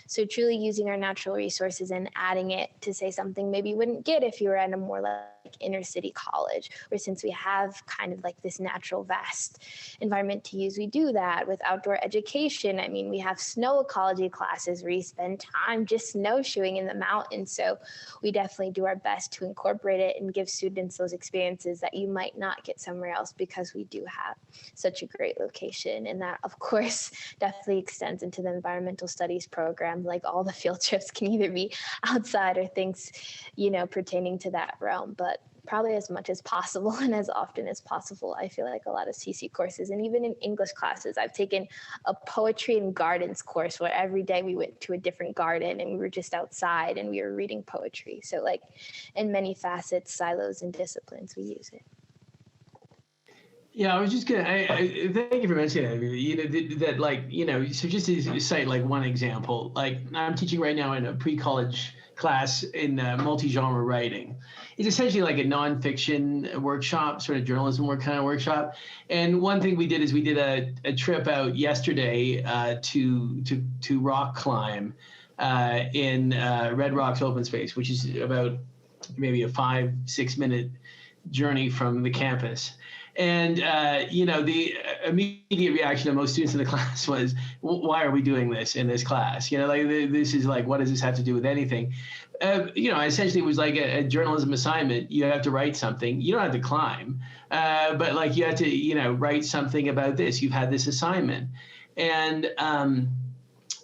Speaker 6: So truly using our natural resources and adding it to say something maybe you wouldn't get if you were at a more like inner city college, where since we have kind of like this natural vast environment to use, we do that with outdoor education. I mean, we have snow ecology classes where you spend time just snowshoeing in the mountains. So we definitely do our best to incorporate it and give students those experiences that you might not get somewhere else because we do have such a great location. And that, of course, definitely extends into the environmental studies program. Like all the field trips can either be outside or things, you know, pertaining to that realm. But probably as much as possible and as often as possible, I feel like a lot of CC courses, and even in English classes, I've taken a poetry and gardens course where every day we went to a different garden and we were just outside and we were reading poetry. So like in many facets, silos, and disciplines, we use it.
Speaker 4: Yeah, I was just gonna. I thank you for mentioning that. You know that like, you know, so just to cite like one example, like I'm teaching right now in a pre-college class in multi-genre writing. It's essentially like a nonfiction workshop, sort of journalism work kind of workshop. And one thing we did is we did a trip out yesterday to rock climb in Red Rocks open space, which is about maybe a 5-6 minute journey from the campus. And, the immediate reaction of most students in the class was, why are we doing this in this class? This is like, what does this have to do with anything? Essentially it was like a journalism assignment. You have to write something. You don't have to climb, but like you have to, write something about this. You've had this assignment. And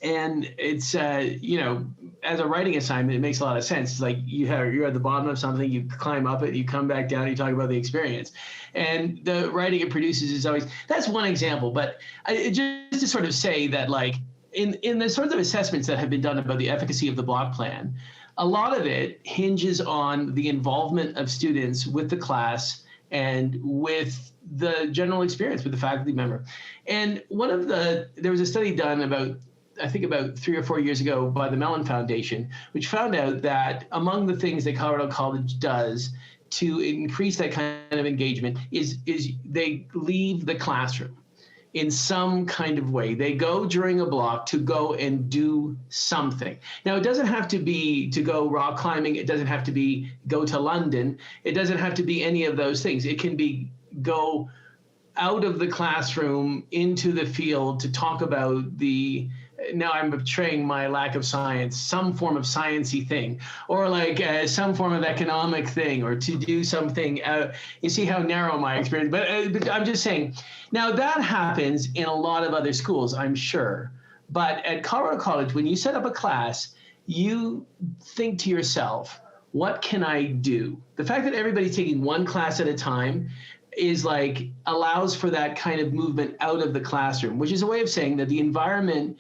Speaker 4: it's, as a writing assignment, it makes a lot of sense. It's like you're at the bottom of something, you climb up it, you come back down, you talk about the experience. And the writing it produces is always, that's one example. But just to sort of say that, like, in the sorts of assessments that have been done about the efficacy of the block plan, a lot of it hinges on the involvement of students with the class and with the general experience with the faculty member. And there was a study done about 3 or 4 years ago by the Mellon Foundation, which found out that among the things that Colorado College does to increase that kind of engagement is they leave the classroom in some kind of way. They go during a block to go and do something. Now, it doesn't have to be to go rock climbing. It doesn't have to be go to London. It doesn't have to be any of those things. It can be go out of the classroom into the field to talk about now I'm betraying my lack of science, some form of sciencey thing, or like some form of economic thing, or to do something. You see how narrow my experience, but I'm just saying, now that happens in a lot of other schools, I'm sure. But at Colorado College, when you set up a class, you think to yourself, what can I do? The fact that everybody's taking one class at a time is like allows for that kind of movement out of the classroom, which is a way of saying that the environment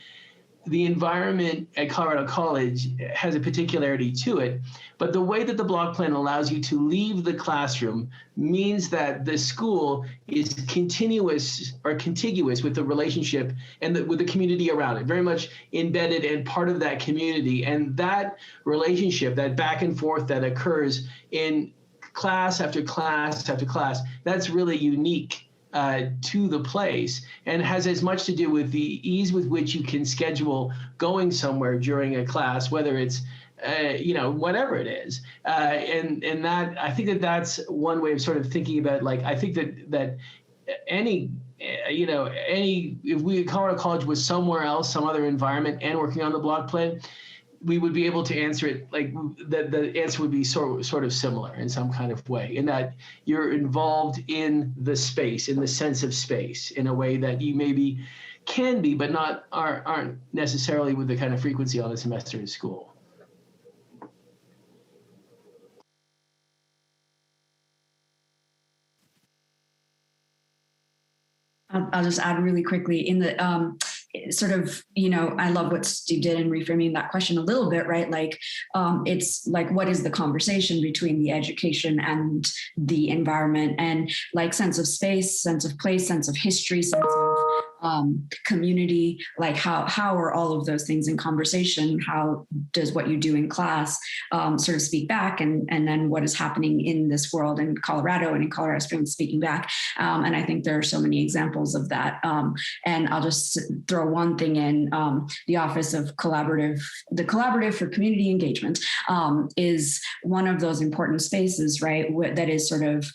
Speaker 4: at Colorado College has a particularity to it, but the way that the block plan allows you to leave the classroom means that the school is continuous or contiguous with the relationship and with the community around it, very much embedded and part of that community. And that relationship, that back and forth that occurs in class after class after class, that's really unique to the place, and has as much to do with the ease with which you can schedule going somewhere during a class, whether it's whatever it is, and that I think that's one way of sort of thinking about. Like, I think that if Colorado College was somewhere else, some other environment, and working on the block plan, we would be able to answer it like the answer would be sort of similar in some kind of way, in that you're involved in the space, in the sense of space, in a way that you maybe can be, but aren't necessarily with the kind of frequency on a semester in school.
Speaker 3: I'll just add really quickly in the sort of, I love what Steve did in reframing that question a little bit, right? Like, it's like, what is the conversation between the education and the environment, and like sense of space, sense of place, sense of history, sense of community, like how are all of those things in conversation? How does what you do in class sort of speak back, and then what is happening in this world in Colorado and in Colorado Springs speaking back? And I think there are so many examples of that. And I'll just throw one thing in, the Office of the Collaborative for Community Engagement is one of those important spaces, right? That is sort of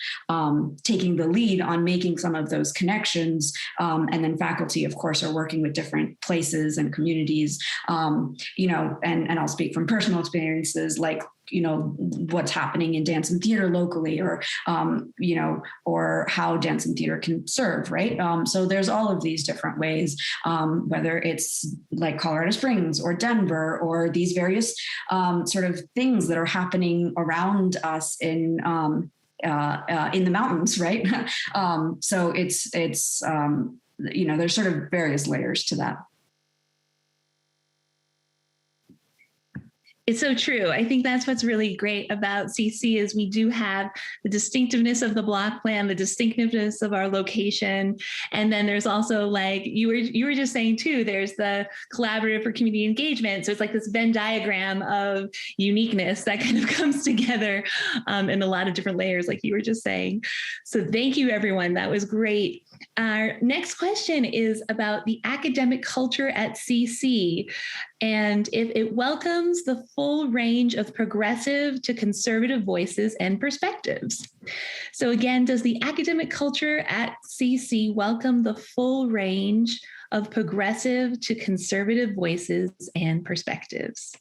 Speaker 3: taking the lead on making some of those connections. And then faculty, of course, are working with different places and communities, and I'll speak from personal experiences, like, what's happening in dance and theater locally, or how dance and theater can serve, right? So there's all of these different ways, whether it's like Colorado Springs or Denver, or these various sort of things that are happening around us in the mountains, right? So it's there's sort of various layers to that.
Speaker 1: It's so true. I think that's what's really great about CC is we do have the distinctiveness of the block plan, the distinctiveness of our location. And then there's also, like you were just saying too, there's the collaborative for community engagement. So it's like this Venn diagram of uniqueness that kind of comes together in a lot of different layers, like you were just saying. So thank you, everyone. That was great. Our next question is about the academic culture at CC. and if it welcomes the full range of progressive to conservative voices and perspectives. So again, does the academic culture at CC welcome the full range of progressive to conservative voices and perspectives?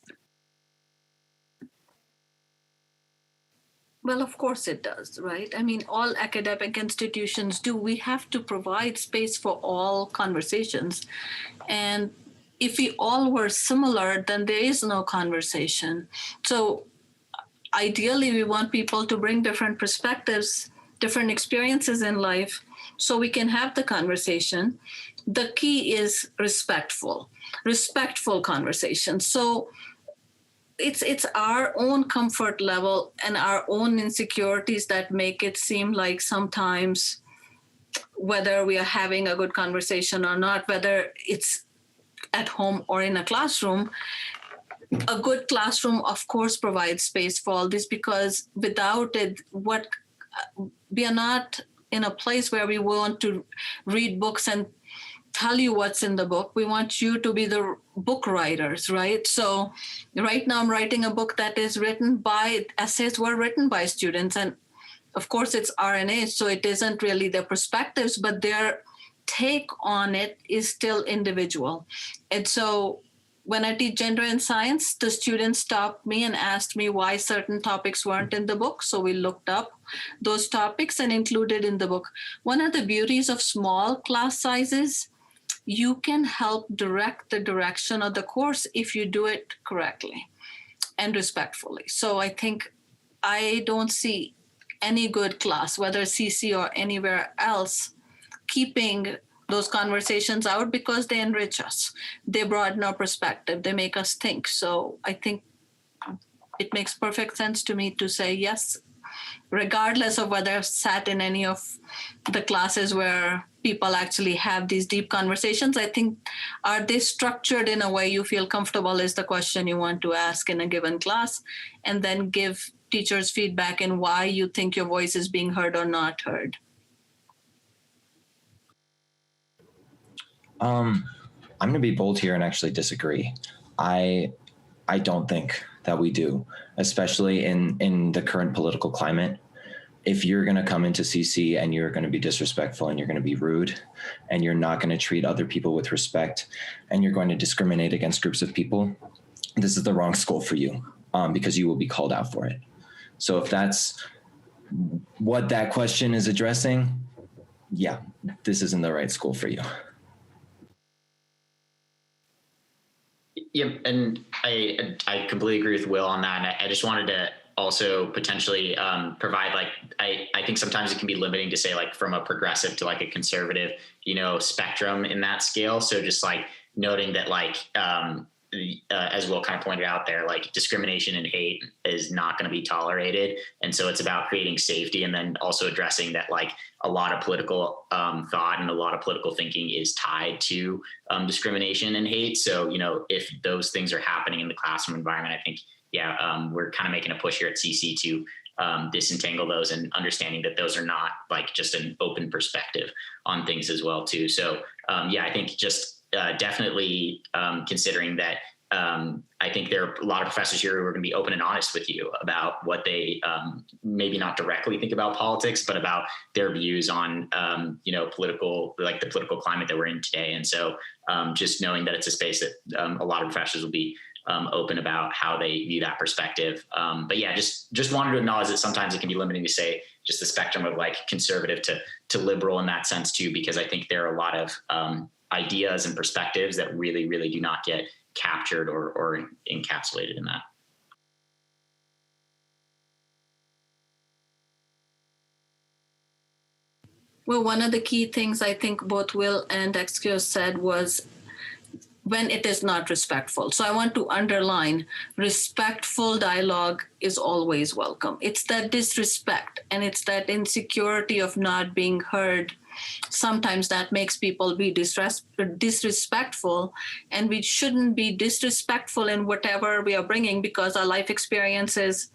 Speaker 5: Well, of course it does, right? I mean, all academic institutions do. We have to provide space for all conversations. And if we all were similar, then there is no conversation. So ideally, we want people to bring different perspectives, different experiences in life, so we can have the conversation. The key is respectful conversation. So it's our own comfort level and our own insecurities that make it seem like sometimes whether we are having a good conversation or not, whether it's at home or in a classroom, a good classroom, of course, provides space for all this, because without it, we are not in a place where we want to read books and tell you what's in the book. We want you to be the book writers, right? So right now I'm writing a book that is essays were written by students. And of course it's RNA, so it isn't really their perspectives, but their take on it is still individual. And so when I teach gender and science, the students stopped me and asked me why certain topics weren't in the book. So we looked up those topics and included in the book. One of the beauties of small class sizes, you can help direct the direction of the course if you do it correctly and respectfully. So I think I don't see any good class, whether CC or anywhere else, keeping those conversations out, because they enrich us. They broaden our perspective. They make us think. So I think it makes perfect sense to me to say yes, regardless of whether I've sat in any of the classes where people actually have these deep conversations. I think, are they structured in a way you feel comfortable is the question you want to ask in a given class, and then give teachers feedback in why you think your voice is being heard or not heard.
Speaker 7: I'm going to be bold here and actually disagree. I don't think that we do, especially in the current political climate. If you're going to come into CC and you're going to be disrespectful and you're going to be rude and you're not going to treat other people with respect and you're going to discriminate against groups of people, this is the wrong school for you, because you will be called out for it. So if that's what that question is addressing, yeah, this isn't the right school for you.
Speaker 9: Yeah, and I completely agree with Will on that. And I just wanted to also potentially provide, like, I think sometimes it can be limiting to say, like, from a progressive to like a conservative, spectrum in that scale. So just like noting that, like, as Will kind of pointed out there, like, discrimination and hate is not going to be tolerated. And so it's about creating safety, and then also addressing that, like, a lot of political thought and a lot of political thinking is tied to discrimination and hate. So, if those things are happening in the classroom environment, I think, we're kind of making a push here at CC to disentangle those, and understanding that those are not like just an open perspective on things as well too. So I think just definitely considering that, I think there are a lot of professors here who are going to be open and honest with you about what they maybe not directly think about politics, but about their views on, political, like the political climate that we're in today. And so just knowing that it's a space that a lot of professors will be open about how they view that perspective. But yeah, just wanted to acknowledge that sometimes it can be limiting to say just the spectrum of like conservative to liberal in that sense too, because I think there are a lot of ideas and perspectives that really, really do not get captured or encapsulated in that.
Speaker 5: Well, one of the key things I think both Will and Excuse said was when it is not respectful. So I want to underline, respectful dialogue is always welcome. It's that disrespect and it's that insecurity of not being heard. Sometimes that makes people be disrespectful, and we shouldn't be disrespectful in whatever we are bringing, because our life experiences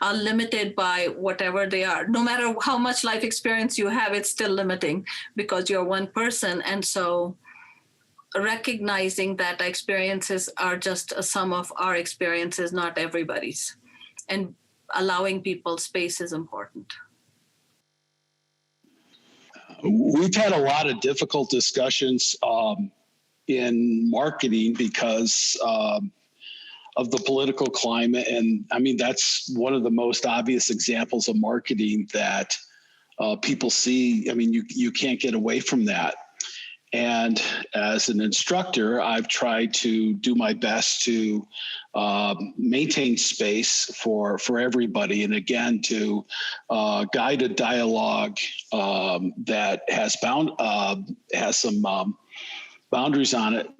Speaker 5: are limited by whatever they are. No matter how much life experience you have, it's still limiting because you're one person. And so recognizing that experiences are just a sum of our experiences, not everybody's, and allowing people space is important.
Speaker 2: We've had a lot of difficult discussions in marketing because of the political climate. And I mean, that's one of the most obvious examples of marketing that people see. I mean, you can't get away from that. And as an instructor, I've tried to do my best to maintain space for everybody. And again, to guide a dialogue that has some boundaries on it,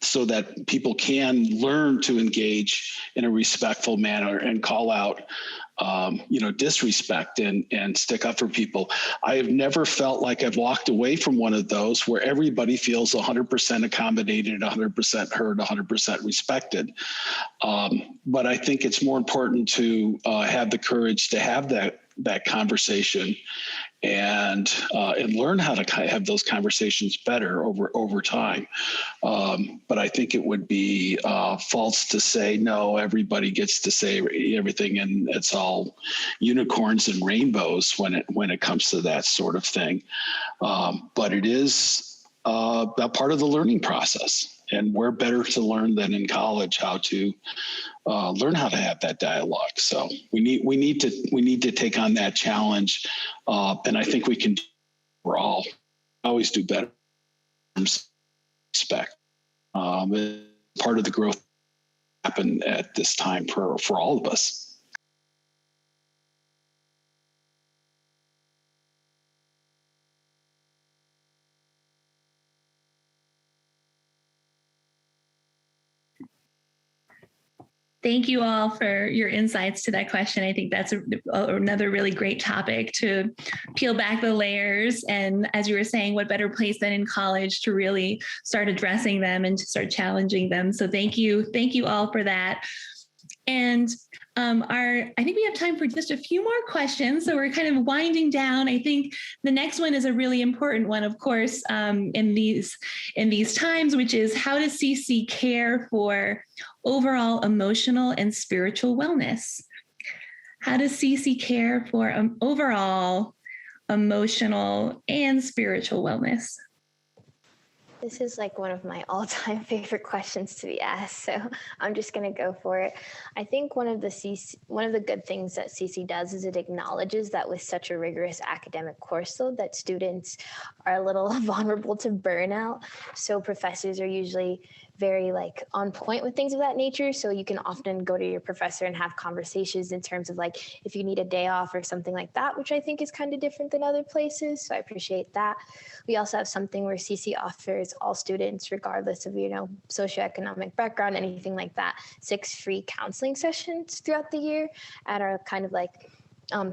Speaker 2: so that people can learn to engage in a respectful manner and call out disrespect and stick up for people. I have never felt like I've walked away from one of those where everybody feels 100% accommodated, 100% heard, 100% respected. But I think it's more important to have the courage to have that conversation and learn how to have those conversations better over time. But I think it would be false to say, no, everybody gets to say everything and it's all unicorns and rainbows when it comes to that sort of thing. But it is a part of the learning process. And we're better to learn than in college how to learn how to have that dialogue. So we need to take on that challenge, and I think we can. We're all always do better. Respect. Part of the growth happen at this time for all of us.
Speaker 1: Thank you all for your insights to that question. I think that's another really great topic to peel back the layers. And as you were saying, what better place than in college to really start addressing them and to start challenging them. So thank you all for that. And I think we have time for just a few more questions. So we're kind of winding down. I think the next one is a really important one, of course, in these times, which is how does CC care for overall emotional and spiritual wellness? How does CC care for overall emotional and spiritual wellness?
Speaker 6: This is like one of my all-time favorite questions to be asked, so I'm just going to go for it. I think one of the good things that CC does is it acknowledges that with such a rigorous academic course load that students are a little vulnerable to burnout. So professors are usually very on point with things of that nature. So you can often go to your professor and have conversations in terms of if you need a day off or something like that, which I think is kind of different than other places. So I appreciate that. We also have something where CC offers all students, regardless of, socioeconomic background, anything like that, 6 free counseling sessions throughout the year at our kind of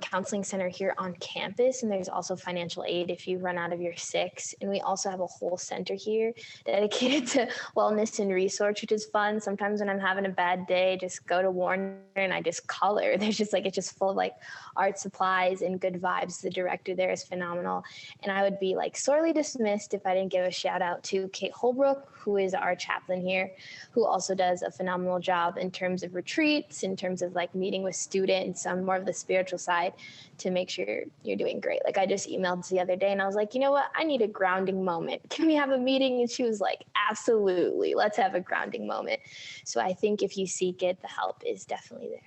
Speaker 6: counseling center here on campus. And there's also financial aid if you run out of your 6. And we also have a whole center here dedicated to wellness and research, which is fun. Sometimes when I'm having a bad day, just go to Warner and I just color. There's just it's just full of art supplies and good vibes. The director there is phenomenal. And I would be sorely dismissed if I didn't give a shout out to Kate Holbrook, who is our chaplain here, who also does a phenomenal job in terms of retreats, in terms of meeting with students on more of the spiritual side to make sure you're doing great. I just emailed the other day and I was like, you know what? I need a grounding moment. Can we have a meeting? And she was like, absolutely. Let's have a grounding moment. So I think if you seek it, the help is definitely there.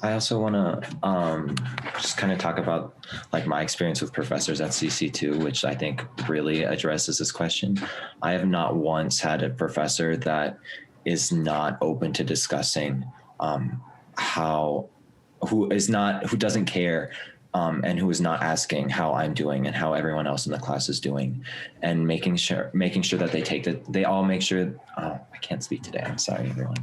Speaker 7: I also want to just kind of talk about my experience with professors at CC2, which I think really addresses this question. I have not once had a professor that is not open to discussing who doesn't care and who is not asking how I'm doing and how everyone else in the class is doing, and making sure that they all make sure. I can't speak today. I'm sorry, everyone.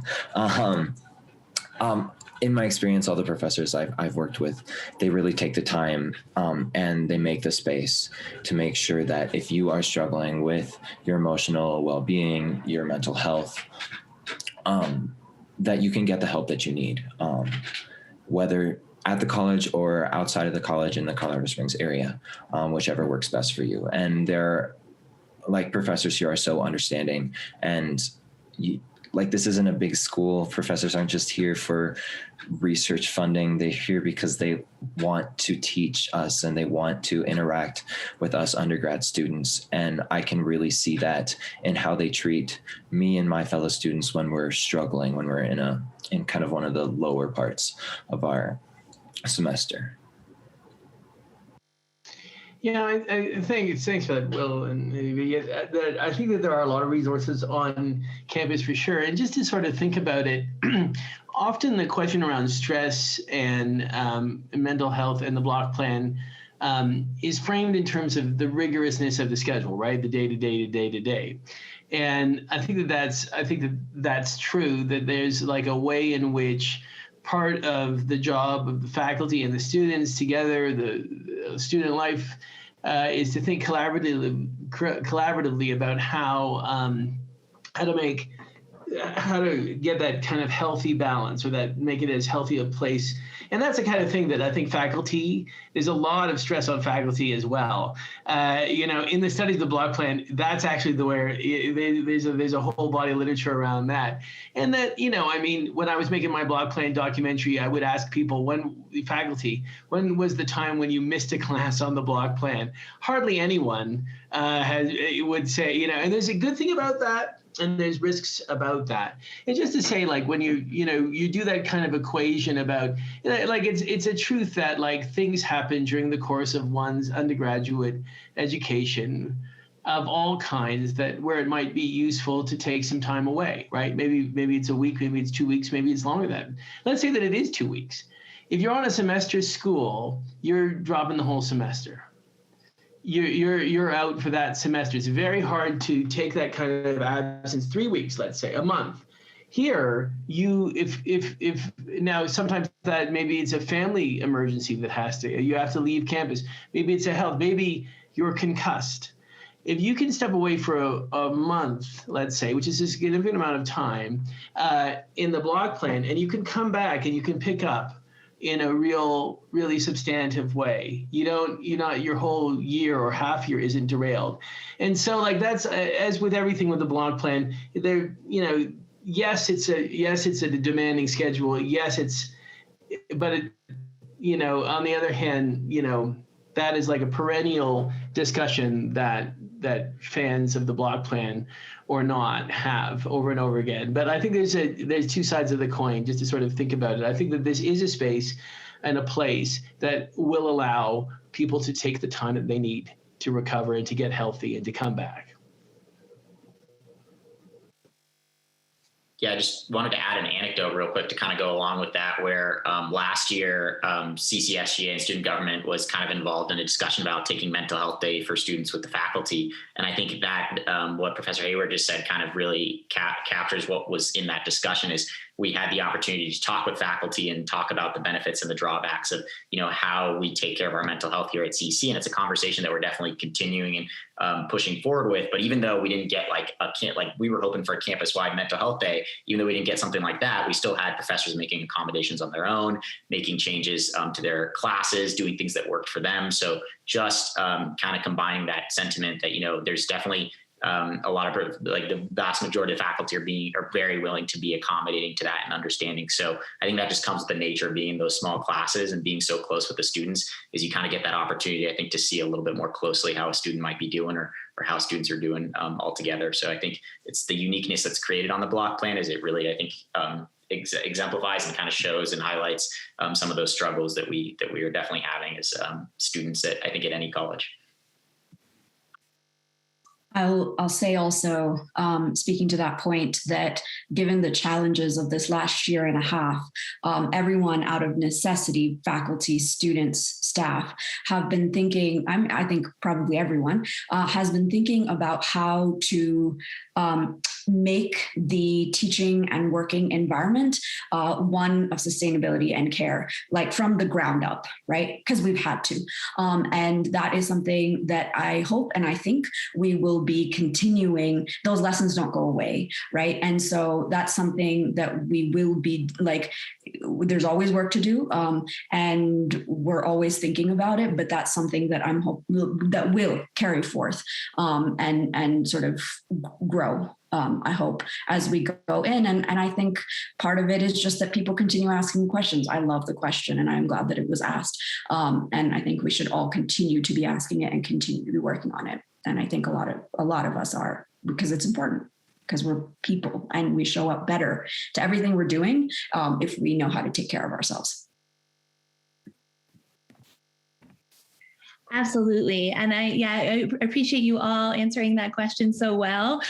Speaker 7: In my experience, all the professors I've worked with, they really take the time and they make the space to make sure that if you are struggling with your emotional well-being, your mental health, that you can get the help that you need, whether at the college or outside of the college in the Colorado Springs area, whichever works best for you. And they're, like, professors here are so understanding, and this isn't a big school. Professors aren't just here for research funding. They're here because they want to teach us and they want to interact with us undergrad students. And I can really see that in how they treat me and my fellow students when we're struggling, when we're in kind of one of the lower parts of our semester.
Speaker 4: Yeah, I think thanks for that, Will. And I think that there are a lot of resources on campus for sure. And just to sort of think about it, often the question around stress and mental health and the block plan is framed in terms of the rigorousness of the schedule, right? The day to day. And I think that's true, that there's like a way in which part of the job of the faculty and the students together, the student life, is to think collaboratively about how to get that kind of healthy balance, or that make it as healthy a place. And that's the kind of thing that I think there's a lot of stress on faculty as well. In the study of the block plan, that's actually there's a whole body of literature around that. And that, when I was making my block plan documentary, I would ask people, when was the time when you missed a class on the block plan? Hardly anyone would say, and there's a good thing about that, and there's risks about that. And just to say, like, when you do that kind of equation about, it's a truth that, like, things happen during the course of one's undergraduate education of all kinds, that where it might be useful to take some time away, right? Maybe it's a week, maybe it's 2 weeks, maybe it's longer than that. Let's say that it is 2 weeks. If you're on a semester school, you're dropping the whole semester. You're out for that semester. It's very hard to take that kind of absence, 3 weeks, let's say, a month. Here, if now sometimes that maybe it's a family emergency that you have to leave campus. Maybe it's a health, maybe you're concussed. If you can step away for a month, let's say, which is a significant amount of time in the block plan, and you can come back and you can pick up in a really substantive way. Your whole year or half year isn't derailed. And so, like, that's as with everything with the block plan, yes, it's a demanding schedule. But on the other hand, that is like a perennial discussion that fans of the block plan or not have over and over again. But I think there's two sides of the coin, just to sort of think about it. I think that this is a space and a place that will allow people to take the time that they need to recover and to get healthy and to come back.
Speaker 9: Yeah, I just wanted to add an anecdote real quick to kind of go along with that, where last year CCSGA and student government was kind of involved in a discussion about taking mental health day for students with the faculty. And I think that what Professor Hayward just said kind of really captures what was in that discussion. Is we had the opportunity to talk with faculty and talk about the benefits and the drawbacks of, how we take care of our mental health here at CC. And it's a conversation that we're definitely continuing and pushing forward with. But even though we didn't get we were hoping for a campus-wide mental health day, even though we didn't get something like that, we still had professors making accommodations on their own, making changes to their classes, doing things that worked for them. So just kind of combining that sentiment that, there's definitely a lot of, like, the vast majority of faculty are very willing to be accommodating to that and understanding. So I think that just comes with the nature of being in those small classes and being so close with the students, is you kind of get that opportunity, I think, to see a little bit more closely how a student might be doing or how students are doing altogether. So I think it's the uniqueness that's created on the block plan, is it really, I think, exemplifies and kind of shows and highlights some of those struggles that we are definitely having as students at any college.
Speaker 3: I'll say also, speaking to that point, that given the challenges of this last year and a half, everyone out of necessity, faculty, students, staff, have been thinking, I think probably everyone has been thinking about how to make the teaching and working environment one of sustainability and care, like from the ground up, right? Because we've had to. And that is something that I hope and I think we will be continuing. Those lessons don't go away, right? And so that's something that we will be like, there's always work to do, and we're always thinking about it, but that's something that I'm hope that will carry forth and sort of grow. I hope as we go in. And I think part of it is just that people continue asking questions. I love the question and I'm glad that it was asked. And I think we should all continue to be asking it and continue to be working on it. And I think a lot of us are, because it's important, because we're people and we show up better to everything we're doing if we know how to take care of ourselves.
Speaker 1: Absolutely. And I appreciate you all answering that question so well.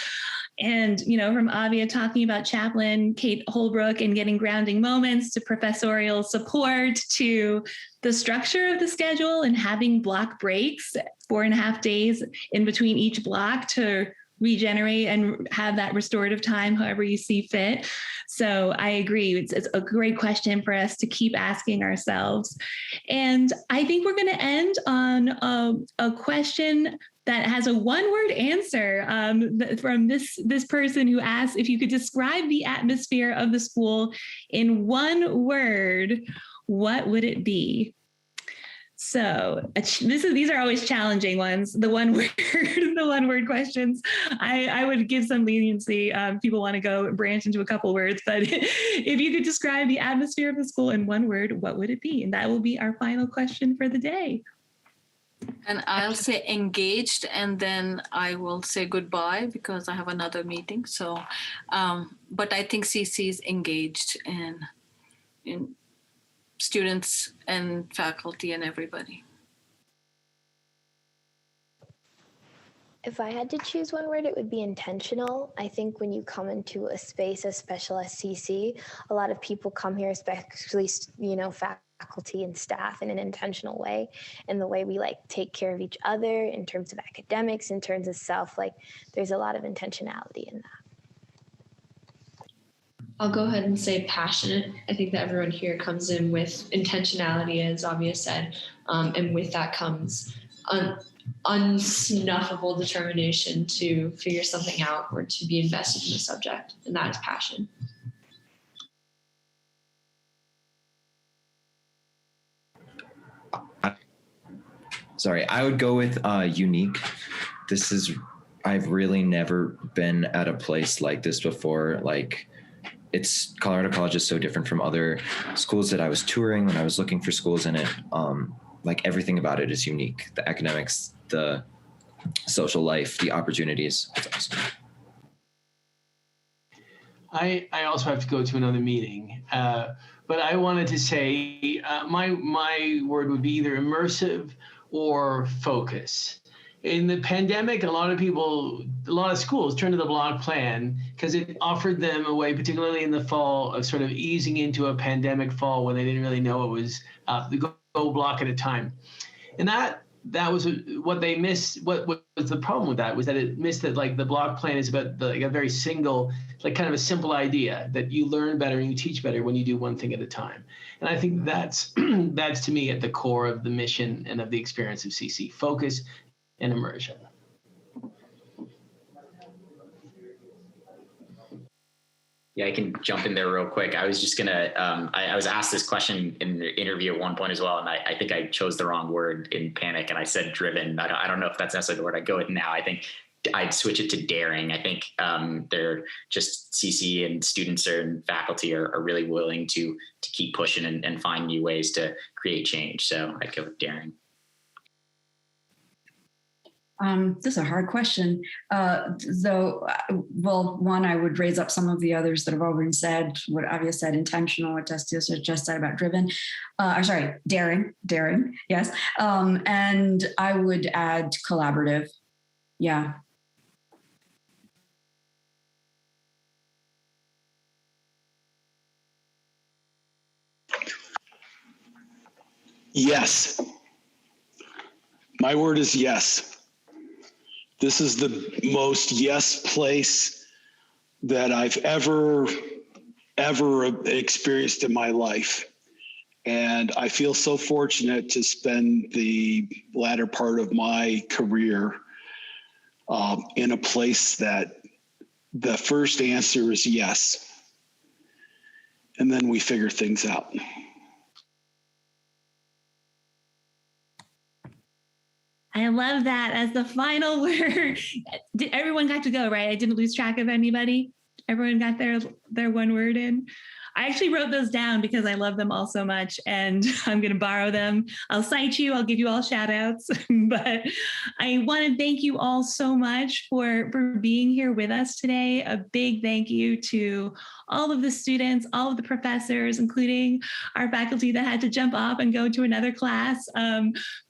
Speaker 1: And, from Avia talking about Chaplain Kate Holbrook and getting grounding moments to professorial support to the structure of the schedule and having block breaks, 4.5 days in between each block to regenerate and have that restorative time however you see fit. So I agree. It's a great question for us to keep asking ourselves. And I think we're going to end on a question that has a one-word answer from this person who asked if you could describe the atmosphere of the school in one word, what would it be? So these are always challenging ones. The one word questions. I would give some leniency. People want to go branch into a couple words, but if you could describe the atmosphere of the school in one word, what would it be? And that will be our final question for the day.
Speaker 5: And I'll say engaged, and then I will say goodbye because I have another meeting. So, but I think CC is engaged in students and faculty and everybody.
Speaker 6: If I had to choose one word, it would be intentional. I think when you come into a space as special as CC, a lot of people come here, especially, faculty and staff, in an intentional way, and the way we take care of each other in terms of academics, in terms of self, there's a lot of intentionality in that.
Speaker 8: I'll go ahead and say passionate. I think that everyone here comes in with intentionality, as Avia said, and with that comes unsnuffable determination to figure something out or to be invested in the subject, and that is passion.
Speaker 7: Sorry, I would go with unique. I've really never been at a place like this before. Colorado College is so different from other schools that I was touring when I was looking for schools in it. Everything about it is unique. The academics, the social life, the opportunities. It's awesome.
Speaker 4: I also have to go to another meeting, but I wanted to say my word would be either immersive or focus. In the pandemic, a lot of schools turned to the block plan because it offered them a way, particularly in the fall, of sort of easing into a pandemic fall when they didn't really know it was the go block at a time. And that was what they missed. What was the problem with that was that it missed that the block plan is about a very single, kind of a simple idea that you learn better and you teach better when you do one thing at a time. And I think that's to me at the core of the mission and of the experience of CC: focus and immersion.
Speaker 9: Yeah, I can jump in there real quick. I was just gonna, I was asked this question in the interview at one point as well, and I think I chose the wrong word in panic, and I said driven. I don't know if that's necessarily the word I'd go with now. I think I'd switch it to daring. I think they're just CC and students and faculty are really willing to keep pushing and find new ways to create change. So I'd go with daring.
Speaker 3: This is a hard question. One, I would raise up some of the others that have already said, what Avia said, intentional, what Dusty just said about driven. Daring, yes. And I would add collaborative. Yeah.
Speaker 2: Yes. My word is yes. This is the most yes place that I've ever experienced in my life. And I feel so fortunate to spend the latter part of my career in a place that the first answer is yes. And then we figure things out.
Speaker 1: I love that as the final word. Everyone got to go, right? I didn't lose track of anybody. Everyone got their one word in. I actually wrote those down because I love them all so much, and I'm going to borrow them. I'll cite you. I'll give you all shout outs. But I want to thank you all so much for being here with us today. A big thank you to all of the students, all of the professors, including our faculty that had to jump off and go to another class.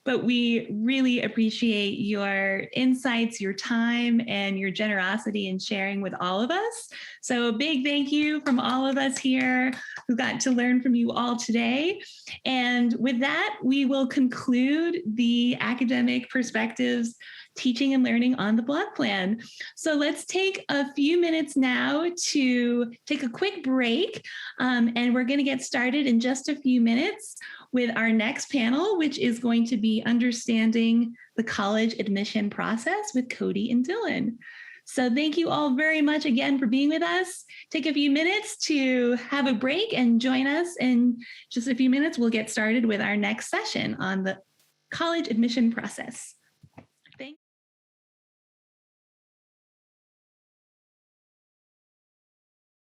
Speaker 1: But we really appreciate your insights, your time, and your generosity in sharing with all of us. So a big thank you from all of us here who got to learn from you all today. And with that, we will conclude the Academic Perspectives Teaching and Learning on the Block Plan. So let's take a few minutes now to take a quick break. And we're going to get started in just a few minutes with our next panel, which is going to be Understanding the College Admission Process with Cody and Dylan. So thank you all very much again for being with us. Take a few minutes to have a break and join us. In just a few minutes, we'll get started with our next session on the college admission process.